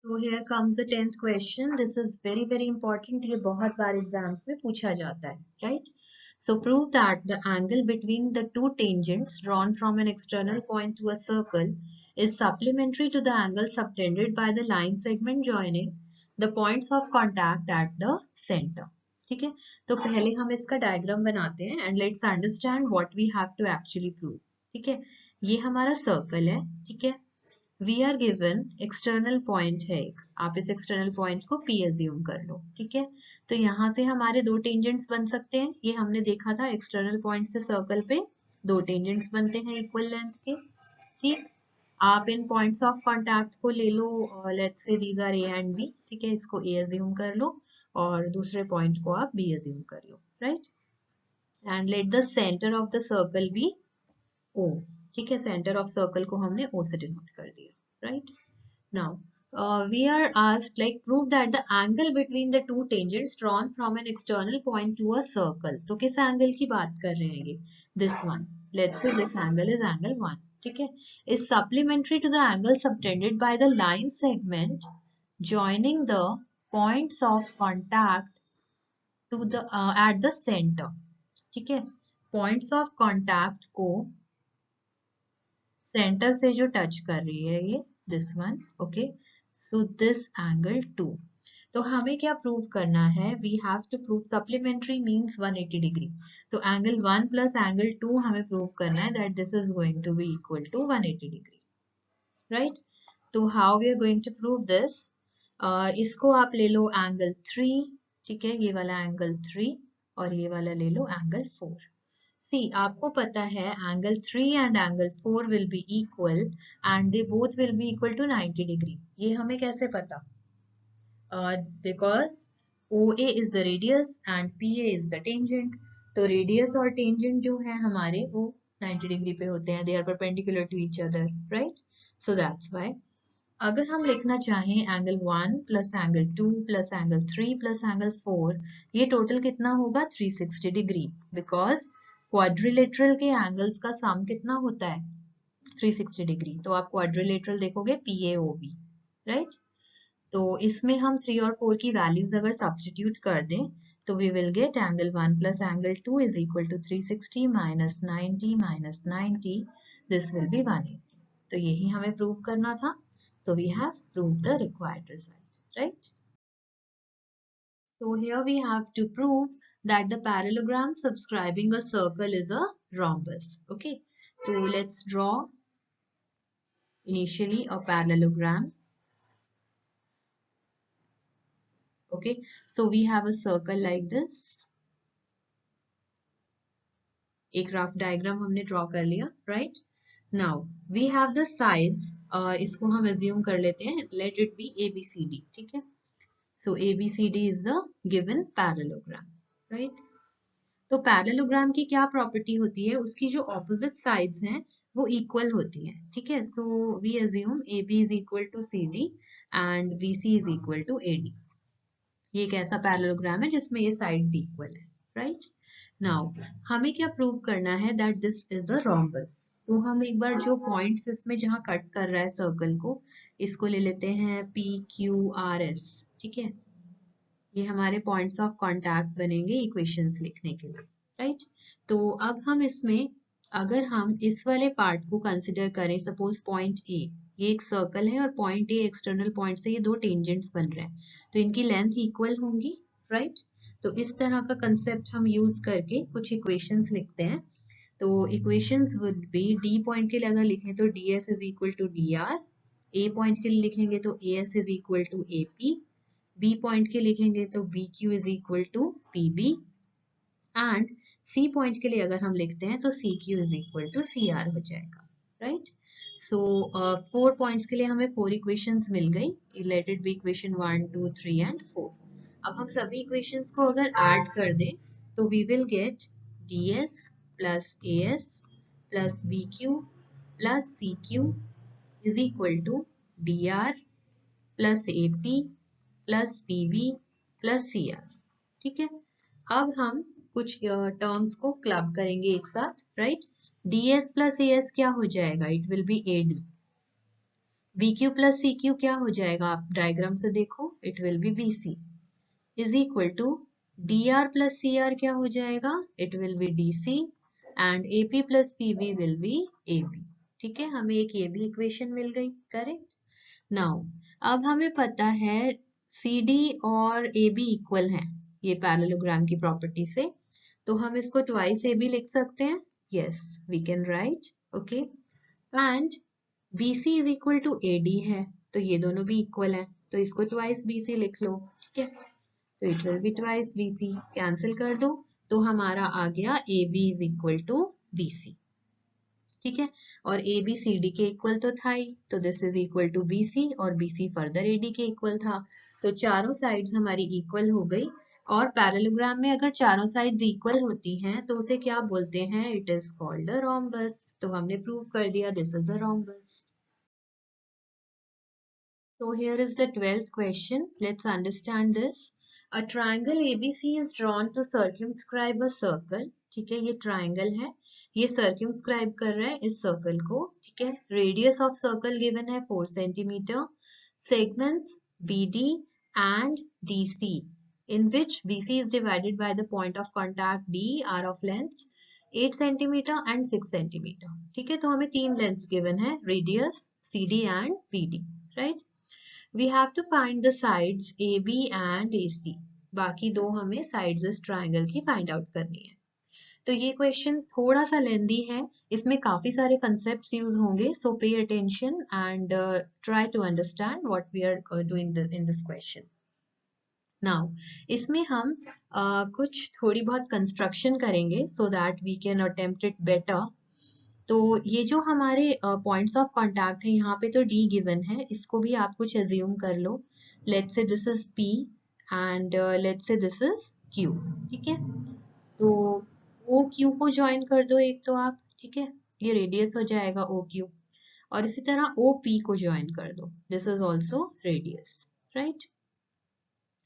So here comes the 10th question. This is very very important. ये बहुत बार एग्जाम्स में पूछा जाता है, right? So prove that the angle between the two tangents drawn from an external point to a circle is supplementary to the angle subtended by the line segment joining the points of contact at the center. ठीक है, तो पहले हम इसका diagram बनाते हैं and let's understand what we have to actually prove. ठीक है, ये हमारा सर्कल है, ठीक है। We are given external point है एक, आप इस एक्सटर्नल पॉइंट को P एज्यूम कर लो, ठीक है। तो यहाँ से हमारे दो टेंजेंट्स बन सकते हैं, ये हमने देखा था एक्सटर्नल पॉइंट से सर्कल पे दो टेंजेंट्स बनते हैं इक्वल लेंथ के, ठीक। आप इन पॉइंट्स ऑफ कांटेक्ट को ले लो, let's say these are A and B, ठीक है, इसको A एज्यूम कर लो और दूसरे पॉइंट को आप B एज्यूम कर लो, right. And let the centre of the circle be O, ठीक है, सेंटर ऑफ सर्कल को हमने O से डिनोट कर दिया, right? Now, we are asked like prove that the angle between the two tangents drawn from an external point to a circle. तो किस angle की बात कर रहे हैं ये? This one. Let's say this angle is angle 1. ठीक है? Is supplementary to the angle subtended by the line segment joining the points of contact to the at the center. ठीक है? Points of contact को centre से जो touch कर रही है ये this one, okay. So this angle 2, तो हमें क्या प्रूव करना है? We have to prove supplementary means 180 degree. तो एंगल 1 प्लस एंगल 2 हमें प्रूव करना है that this is going to be equal to 180 degree, right. तो how we are going to prove this? इसको आप ले लो एंगल 3, ठीक है, ये वाला एंगल 3 और ये वाला ले लो एंगल 4। See, आपको पता है angle 3 and angle 4 will be equal and they both will be equal to 90 degree. ये हमें कैसे पता? Because OA is the radius and PA is the tangent. तो रेडियस और टेंजेंट जो है हमारे वो 90 डिग्री पे होते हैं, they are perpendicular to each other, right? So that's why अगर हम लिखना चाहें angle 1 plus angle 2 plus angle 3 plus angle 4, ये टोटल कितना होगा 360 डिग्री, बिकॉज क्वाड्रिलेटरल के एंगल्स का सम कितना होता है 360 डिग्री। तो आप क्वाड्रिलेटरल देखोगे PAOB, राइट? तो इसमें हम 3 और 4 की वैल्यूज अगर सब्स्टिट्यूट कर दें तो we will get angle 1 plus angle 2 is equal to 360 minus 90 minus 90, this will be 180। तो यही हमें प्रूव करना था। So we have proved the required result, right? So here we have to prove that the parallelogram subscribing a circle is a rhombus. Okay, so let's draw initially a parallelogram. Okay, so we have a circle like this. एक rough diagram हमने draw कर लिया, right? Now we have the sides. इसको हम assume कर लेते हैं. Let it be ABCD. ठीक है? So ABCD is the given parallelogram, right? तो पैरेललोग्राम की क्या प्रॉपर्टी होती है, उसकी जो ऑपोजिट साइड्स हैं वो इक्वल होती हैं, ठीक है? So we assume AB is equal to CD and BC is equal to AD। ये एक ऐसा पैरेललोग्राम है जिसमें ये साइड्स इक्वल है, राइट? नाउ हमें क्या प्रूव करना है that this is a rhombus. तो हम एक बार जो पॉइंट्स इसमें जहां कट कर रहा है सर्कल को, इसको ले लेते हैं PQRS, ठीक है? ये हमारे पॉइंट्स ऑफ कांटेक्ट बनेंगे इक्वेशंस लिखने के लिए, राइट? तो अब हम इसमें अगर हम इस वाले पार्ट को कंसिडर करें, सपोज पॉइंट ए, ये एक सर्कल है और पॉइंट ए एक्सटर्नल पॉइंट से ये दो टेंजेंट्स बन रहे हैं, तो इनकी लेंथ इक्वल होंगी, राइट? तो इस तरह का कंसेप्ट हम यूज करके कुछ इक्वेशंस लिखते हैं। तो equations would be, D point के लिए अगर लिखें तो ds is equal to dr, A point के लिए लिखेंगे तो as is equal to ap, B point के लिखेंगे तो BQ is equal to PB and C point के लिए अगर हम लिखते हैं तो CQ is equal to CR हो जाएगा, राइट? सो 4 पॉइंट्स के लिए हमें 4 इक्वेशंस मिल गई, late it B equation 1 2 3 and 4। अब हम सभी इक्वेशंस को अगर ऐड कर दें तो we will get DS plus AS plus BQ plus CQ is equal to DR plus AP plus PV plus CR, ठीक है? अब हम कुछ टर्म्स को क्लब करेंगे एक साथ, राइट? DS प्लस AS क्या हो जाएगा, it will be AD। BQ plus CQ क्या हो जाएगा, आप डायग्राम से देखो, it will be BC is equal to DR plus CR क्या हो जाएगा, it will be DC and AP plus PV will be AB, ठीक है? हमें एक ये भी इक्वेशन मिल गई, करेक्ट? नाउ अब हमें पता है CD और AB इक्वल हैं ये पैरेललोग्राम की प्रॉपर्टी से, तो हम इसको ट्वाइस AB लिख सकते हैं, yes we can write, okay? And BC is equal to AD है, तो ये दोनों भी इक्वल हैं, तो इसको ट्वाइस BC लिख लो, ठीक है? तो it will be twice BC, cancel कर दो तो हमारा आ गया AB is equal to BC, ठीक है? और AB CD के इक्वल तो था ही, तो this is equal to BC और BC फर्दर AD के इक्वल था, तो चारों साइड्स हमारी इक्वल हो गई। और पैरेललोग्राम में अगर चारों साइड्स इक्वल होती हैं तो उसे क्या बोलते हैं, it is called a rhombus. तो हमने प्रूव कर दिया this is a rhombus. So here is the 12th question. Let's understand this. A triangle ABC is drawn to circumscribe a circle. ठीक है, ये triangle है, ये circumscribe कर रहा है इस circle को, ठीक है? Radius of circle given है 4 centimeter. Segments BD and DC, in which BC is divided by the point of contact D are of lengths 8 centimeter and 6 centimeter. ठीक है, तो हमें तीन lengths given है, radius, CD and BD, right? We have to find the sides AB and AC. बाकी दो हमें sides इस triangle की find out करनी है। तो ये क्वेश्चन थोड़ा सा लेंदी है, इसमें काफी सारे concepts यूज होंगे, so pay attention and try to understand what we are doing in this question. Now इसमें हम कुछ थोड़ी बहुत construction करेंगे so that we can attempt it better. तो ये जो हमारे पॉइंट्स ऑफ कांटेक्ट है, यहाँ पे तो D गिवन है, इसको भी आप कुछ एज्यूम कर लो, let's say this is P and let's say this is Q, ठीक है? तो ओ क्यू को ज्वाइन कर दो एक तो आप, ठीक है, ये रेडियस हो जाएगा ओ क्यू। और इसी तरह ओ पी को ज्वाइन कर दो, this is also radius, right.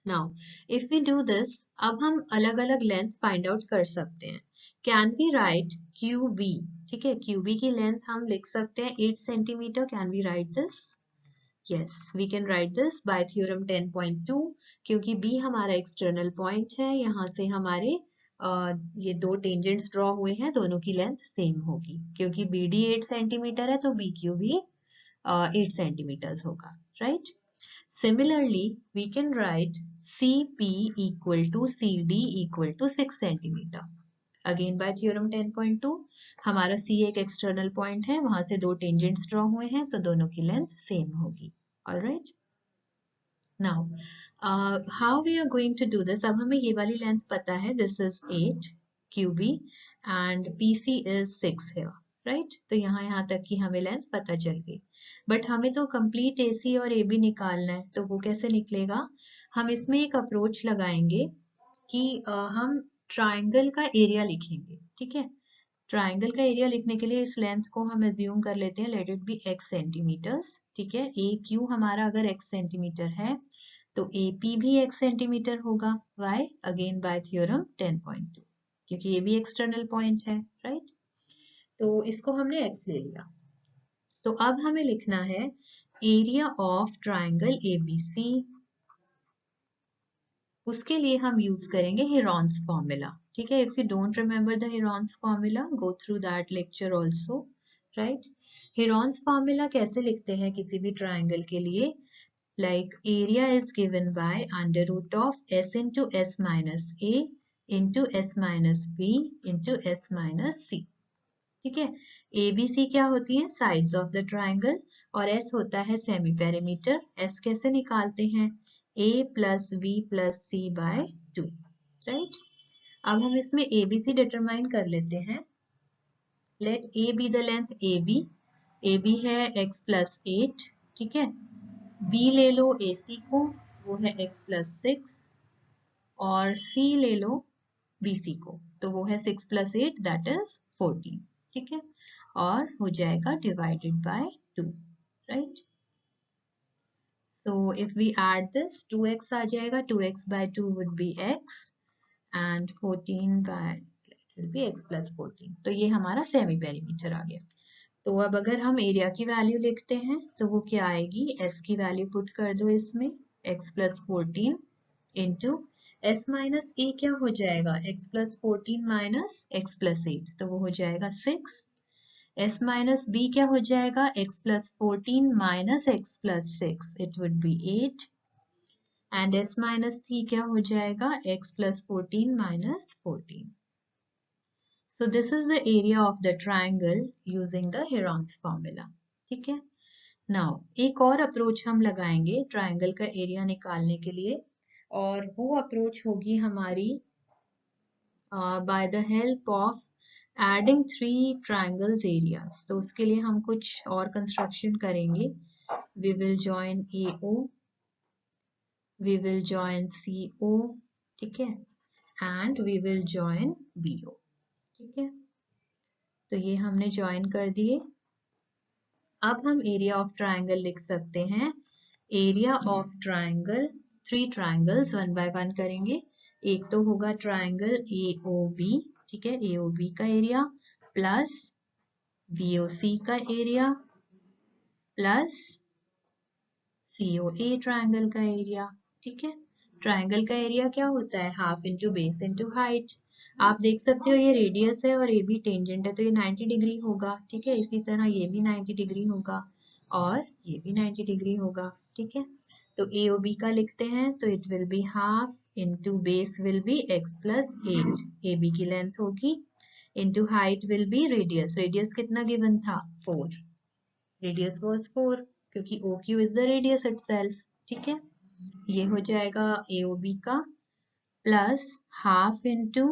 Now if we do this, अब हम अलग अलग लेंथ फाइंड आउट कर सकते हैं। Can we write Q B, ठीक है, क्यू बी की लेंथ हम लिख सकते हैं 8 centimetre. Can we write this? Yes, we can write this by theorem 10.2, क्योंकि B हमारा एक्सटर्नल पॉइंट है, यहाँ से हमारे ये दो टेंजेंट्स ड्रॉ हुए हैं, दोनों की लेंथ सेम होगी, क्योंकि BD 8 सेंटीमीटर है तो BQ भी 8 सेंटीमीटर्स होगा, right. Similarly, we can write CP equal to CD equal to 6 centimetre. Again bye theorem 10.2, हमारा C एक एक्सटर्नल पॉइंट है, वहां से दो टेंजेंट्स ड्रॉ हुए हैं तो दोनों की लेंथ सेम होगी। All right. Now, how we are going to do this? अब हमें ये वाली लेंथ पता है, this is 8 QB and PC is 6 here, right? तो यहाँ तक की हमें लेंथ पता चल गई, बट हमें तो कंप्लीट AC और AB निकालना है, तो वो कैसे निकलेगा? हम इसमें एक अप्रोच लगाएंगे कि हम ट्राइंगल का एरिया लिखेंगे, ठीक है। ट्राइंगल का एरिया लिखने के लिए इस लेंथ को हम एज्यूम कर लेते हैं, let it be x centimetres, ठीक है। ए क्यू हमारा अगर x सेंटीमीटर है तो ए पी भी x सेंटीमीटर होगा। वाई? अगेन बाय थ्योरम 10.2, क्योंकि ये भी एक्सटर्नल पॉइंट है, राइट। तो इसको हमने x ले लिया। तो अब हमें लिखना है एरिया ऑफ ट्राइंगल एबीसी। उसके लिए हम यूज करेंगे हेरॉन्स फॉर्मूला, ठीक है। If you don't remember the Heron's formula, go through that lecture also, right. Heron's formula कैसे लिखते हैं किसी भी ट्राइंगल के लिए? Like area is given by under root of s into S minus A into S minus B into S minus C, ठीक है। A B C क्या होती है? साइड्स ऑफ द ट्राइंगल, और s होता है सेमी पेरीमीटर। s कैसे निकालते हैं? a plus B plus C by 2, right. अब हम इसमें ए बी सी डिटरमाइन कर लेते हैं। Let a be the length A B है x प्लस 8, ठीक है। b ले लो ए सी को, वो है x प्लस 6, और c ले लो बी सी को, तो वो है 6 प्लस 8 दैट इज 14, ठीक है। और हो जाएगा divided by 2, right. So if we add this, 2x आ जाएगा, 2x by 2 would be x and 14 by it will be x plus 14. तो ये हमारा सेमी पेरीमीटर आ गया। तो अब अगर हम एरिया की वैल्यू लिखते हैं तो वो क्या आएगी? s की वैल्यू पुट कर दो इसमें, x plus 14 into s minus a क्या हो जाएगा? x plus 14 minus x plus 8, तो वो हो जाएगा 6। s माइनस b क्या हो जाएगा? x plus 14 minus x plus 6, it would be 8, and s minus c क्या हो जाएगा? x plus 14 minus 14. So this is the area of the triangle using the Heron's formula, ठीक है। Now एक और अप्रोच हम लगाएंगे ट्राइंगल का एरिया निकालने के लिए, और वो अप्रोच होगी हमारी by the help of adding 3 triangles areas. तो उसके लिए हम कुछ और कंस्ट्रक्शन करेंगे। We will join AO, we will join CO, ठीक है, and we will join BO, ठीक है। तो ये हमने ज्वाइन कर दिए। अब हम एरिया ऑफ ट्राइंगल लिख सकते हैं। Area of triangle, 3 triangles one by one करेंगे। एक तो होगा ट्राइंगल AOB, ठीक है, AOB का एरिया प्लस BOC का एरिया प्लस COA ट्राइंगल का एरिया, ठीक है। ट्राइंगल का एरिया क्या होता है? Half into base into height. आप देख सकते हो ये रेडियस है और ये भी टेंजेंट है, तो ये 90 डिग्री होगा, ठीक है। इसी तरह ये भी 90 डिग्री होगा और ये भी 90 डिग्री होगा, ठीक है। तो AOB का लिखते हैं, तो it will be half into base will be x plus 8, AB की लेंथ होगी, into height will be radius. Radius कितना गिवन था? 4, रेडियस वॉज 4, क्योंकि OQ is the radius itself, ठीक है। ये हो जाएगा AOB का plus half into,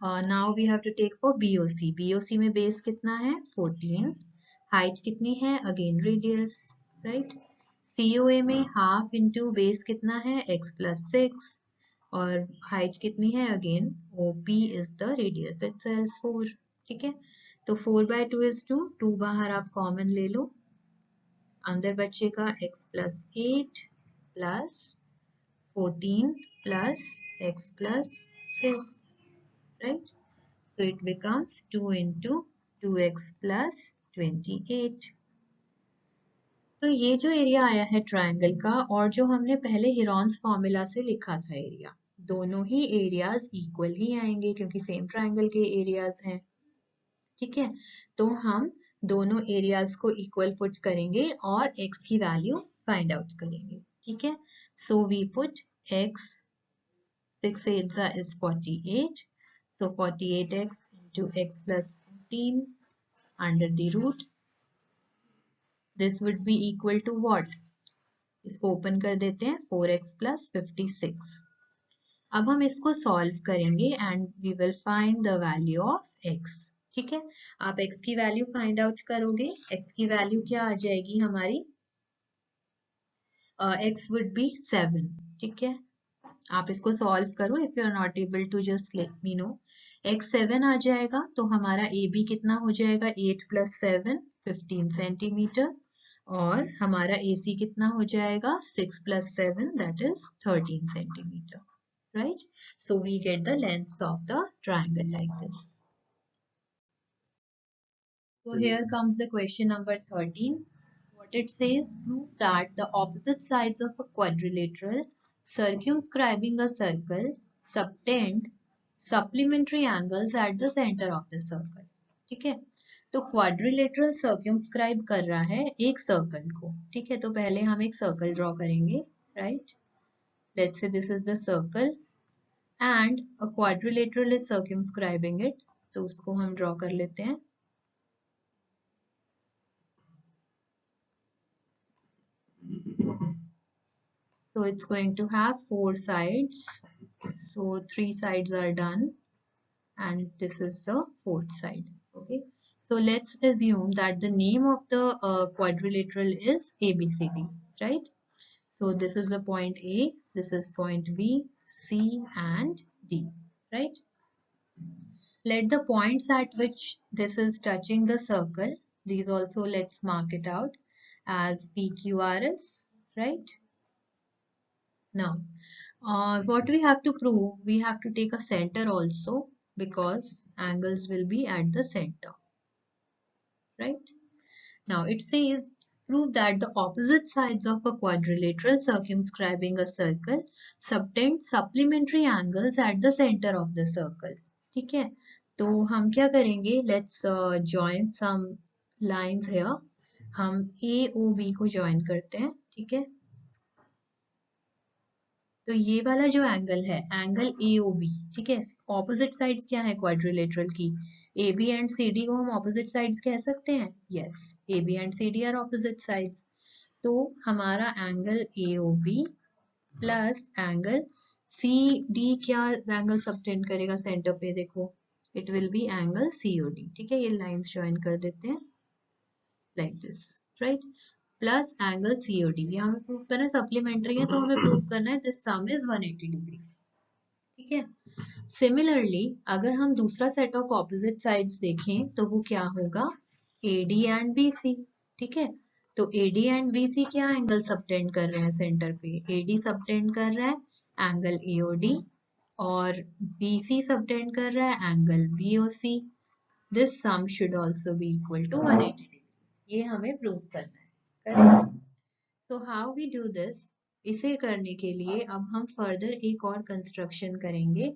now we have to take for BOC। BOC में बेस कितना है? 14, हाइट कितनी है? Again radius, right. COA में हाफ इंटू बेस कितना है? x प्लस 6, और हाइट कितनी है again OP is the radius itself 4, ठीक है। तो 4/2 इज 2, 2 बाहर आप कॉमन ले लो, अंदर बचेगा x + 8 + 14 + x + 6, right? So it becomes 2 × 2x + 28. तो ये जो एरिया आया है ट्रायंगल का और जो हमने पहले हिरॉन्स फॉर्मूला से लिखा था एरिया, दोनों ही एरियाज इक्वल ही आएंगे क्योंकि सेम ट्रायंगल के एरियाज हैं, ठीक है। तो हम दोनों एरियाज को इक्वल पुट करेंगे और x की वैल्यू फाइंड आउट करेंगे, ठीक है। So we put x, 6 8 is 48, so 48x into x + 14 under the root, this would be equal to what? इसको ओपन कर देते हैं, 4x + 56. अब हम इसको सॉल्व करेंगे and we will find the value of x, ठीक है। आप x की वैल्यू फाइंड आउट करोगे, x की वैल्यू क्या आ जाएगी हमारी, x would be 7, ठीक है। आप इसको सॉल्व करो, if you are not able to just let me know. x 7 आ जाएगा तो हमारा AB कितना हो जाएगा, 8 + 7 15 सेंटीमीटर, और हमारा AC कितना हो जाएगा, 6 + 7 that is 13 centimeter, right? So we get the length of the triangle like this. So here comes the question number 13. What it says, prove that the opposite sides of a quadrilateral circumscribing a circle subtend supplementary angles at the center of the circle, ठीक है। तो quadrilateral सर्क्यूमस्क्राइब कर रहा है एक circle को, ठीक है। तो पहले हम एक सर्कल ड्रॉ करेंगे, right. Let's say this is the circle and a quadrilateral is circumscribing it, तो उसको हम ड्रॉ कर लेते हैं। So it's going to have 4 sides, so 3 sides are done and this is the 4th side, okay. So let's assume that the name of the quadrilateral is ABCD, right? So this is the point A, this is point B, C and D, right? Let the points at which this is touching the circle, these also let's mark it out as PQRS, right? Now, what we have to prove, we have to take a center also because angles will be at the center, right? Now it says, prove that the opposite sides of a quadrilateral circumscribing a circle subtend supplementary angles at the center of the circle, ठीक है। तो हम क्या करेंगे, let's join some lines here. हम AOB को join करते हैं, ठीक है। तो ये वाला जो एंगल है, एंगल AOB, ठीक है। ऑपोजिट साइड्स क्या है क्वाड्रिलेटरल की, AB एंड CD को हम ऑपोजिट साइड्स कह सकते हैं, yes, AB and CD are opposite sides. तो हमारा angle AOB plus angle CD क्या एंगल सबटेंड करेगा सेंटर पे, देखो it will be angle COD, ठीक है। ये लाइंस ज्वाइन कर देते हैं like this, right, plus angle COD। ये हमें प्रूव करना है, सप्लीमेंट्री है तो हमें प्रूव करना है दिस सम इज 180 डिग्री, ठीक है। सिमिलरली अगर हम दूसरा सेट ऑफ ऑपोजिट साइड्स देखें तो वो क्या होगा, AD एंड BC, ठीक है। तो AD एंड BC क्या एंगल सबटेंड कर रहे हैं सेंटर पे, AD सबटेंड कर रहा है एंगल AOD और BC सबटेंड कर रहा है angle BOC। This sum should also be equal to 180 degree, ये हमें प्रूव करना है, करेक्ट। तो हाउ वी डू दिस, इसे करने के लिए अब हम फर्दर एक और कंस्ट्रक्शन करेंगे।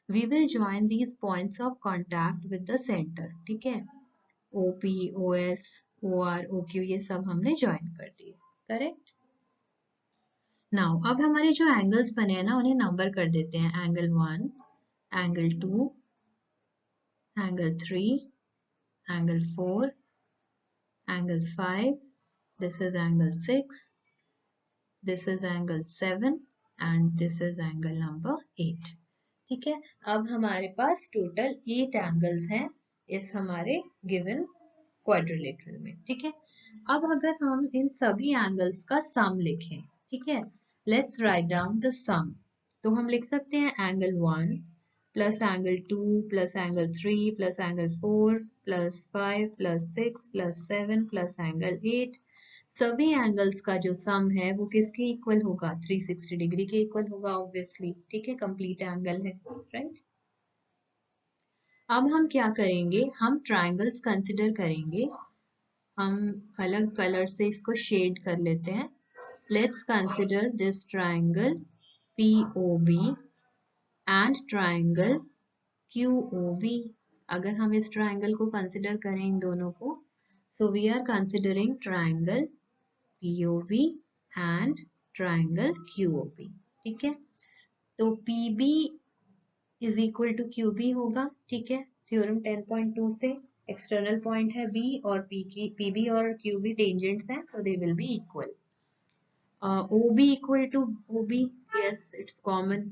We will join these points of contact with the centre, ठीक है। OP, OS, OR, OQ ये सब हमने ज्वाइन कर दिए, करेक्ट। नाउ अब हमारे जो एंगल्स बने हैं ना उन्हें नंबर कर देते हैं, angle 1, angle 2, angle 3, angle 4, angle 5, this is angle 6, this is angle 7 and this is angle number 8, ठीक है। अब हमारे पास टोटल 8 एंगल्स हैं इस हमारे गिवन क्वाड्रिलेटरल में, ठीक है। अब अगर हम इन सभी एंगल्स का सम लिखें, ठीक है, लेट्स राइट डाउन द सम। तो हम लिख सकते हैं angle 1 plus angle 2 plus angle 3 plus angle 4 plus 5 plus 6 plus 7 plus angle 8। सभी एंगल्स का जो सम है वो किसके इक्वल होगा? 360 डिग्री के इक्वल होगा ऑब्वियसली। ठीक है, कंप्लीट एंगल है, राइट। अब हम क्या करेंगे, हम ट्राइंगल्स कंसिडर करेंगे। हम अलग कलर से इसको शेड कर लेते हैं। Let's consider this triangle POB and triangle QOB। अगर हम इस ट्राइंगल को कंसिडर करें इन दोनों को, so we are considering triangle POB and triangle QOB। ठीक है, तो PB is equal to QB होगा। ठीक है, थ्योरम 10.2 से एक्सटर्नल पॉइंट है B और PB और QB टेंजेंट्स हैं, so they will be equal. OB equal to OB, yes, it's common.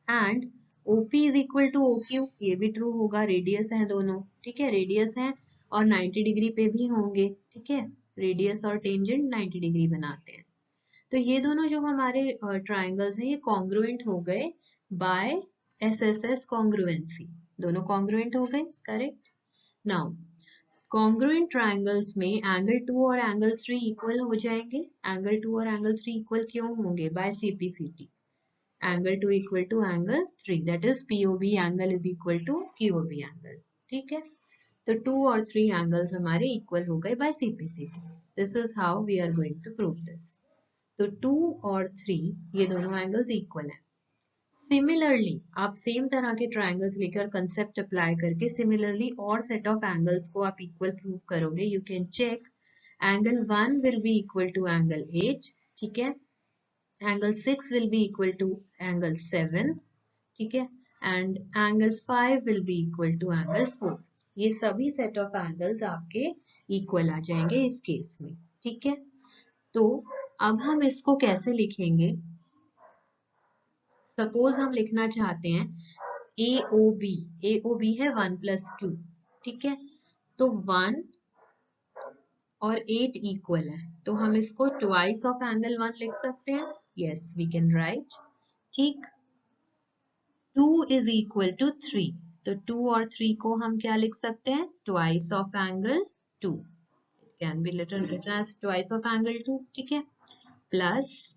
And OP is equal to OQ, ये भी ट्रू होगा, रेडियस है दोनों। ठीक है, रेडियस है और 90 डिग्री पे भी होंगे। ठीक है, रेडियस और टेंजेंट 90 डिग्री बनाते हैं। तो ये दोनों जो हमारे ट्राइंगल्स हैं ये कॉन्ग्रुएंट हो गए बाय SSS कॉन्ग्रुएंसी। दोनों कॉन्ग्रुएंट हो गए, करेक्ट। नाउ कॉन्ग्रुएंट ट्राइंगल्स में एंगल 2 और एंगल 3 इक्वल हो जाएंगे। एंगल 2 और एंगल 3 इक्वल क्यों होंगे? By CPCT। Angle 2 equal to angle 3, that is POB angle is equal to QOB angle. ठीक है, तो 2 और 3 एंगल्स हमारे इक्वल हो गए by CPCT। This is how we are going to prove this. तो 2 और 3 ये दोनों एंगल्स इक्वल हैं। सिमिलरली आप सेम तरह के ट्राइंगल्स लेकर कंसेप्ट अप्लाई करके सिमिलरली और सेट ऑफ एंगल्स को आप इक्वल प्रूव करोगे। You can check angle 1 will be equal to angle 8। ठीक है, angle 6 will be equal to angle 7। ठीक है, and angle 5 will be equal to angle 4। ये सभी सेट ऑफ एंगल्स आपके इक्वल आ जाएंगे इस केस में। ठीक है, तो अब हम इसको कैसे लिखेंगे? सपोज हम लिखना चाहते हैं AOB है 1 + 2। ठीक है, तो 1 और 8 इक्वल है, तो हम इसको ट्वाइस ऑफ एंगल 1 लिख सकते हैं। Yes, we can write. ठीक, 2 इज इक्वल टू 3, तो 2 और 3 को हम क्या लिख सकते हैं? Twice of angle 2। It can be written as twice of angle 2। ठीक है, प्लस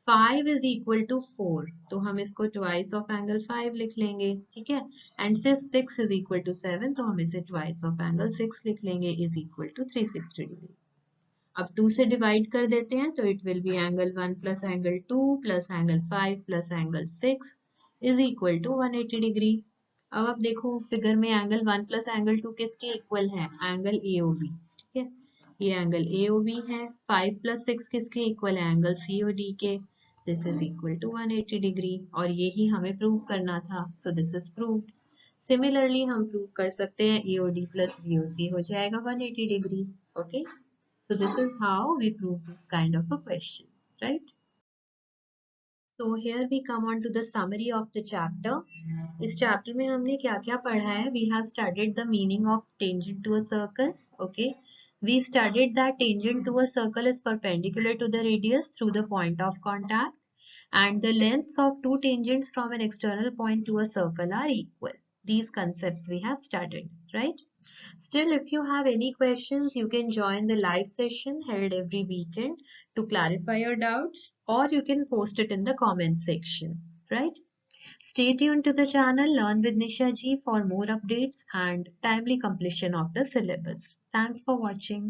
5 इज इक्वल टू 4, तो हम इसको ट्वाइस ऑफ एंगल 5 लिख लेंगे। ठीक है, एंड से 6 इज इक्वल टू 7, तो हम इसे ट्वाइस ऑफ एंगल 6 लिख लेंगे, इज इक्वल टू 360 डिग्री। अब 2 से डिवाइड कर देते हैं, तो it will be angle 1 plus angle 2 plus angle 5 plus angle 6 is equal to 180 degree. अब आप देखो फिगर में एंगल 1 प्लस एंगल 2 किसके इक्वल है? Angle AOB। ठीक है, ये एंगल AOB है। 5 + 6 किसके इक्वल है? एंगल COD के। This is equal to 180 degree, और यही हमें प्रूव करना था, so this is proved. Similarly हम प्रूव कर सकते हैं AOD प्लस BOC हो जाएगा 180 degree. Okay, so this is how we prove this kind of a question, right? So here we come on to the summary of the chapter. इस chapter में हमने क्या-क्या पढ़ा है? We have studied the meaning of tangent to a circle. Okay, we studied that tangent to a circle is perpendicular to the radius through the point of contact, and the lengths of two tangents from an external point to a circle are equal. These concepts we have studied, right? Still, if you have any questions, you can join the live session held every weekend to clarify your doubts, or you can post it in the comment section, right? Stay tuned to the channel Learn with Nisha Ji for more updates and timely completion of the syllabus. Thanks for watching.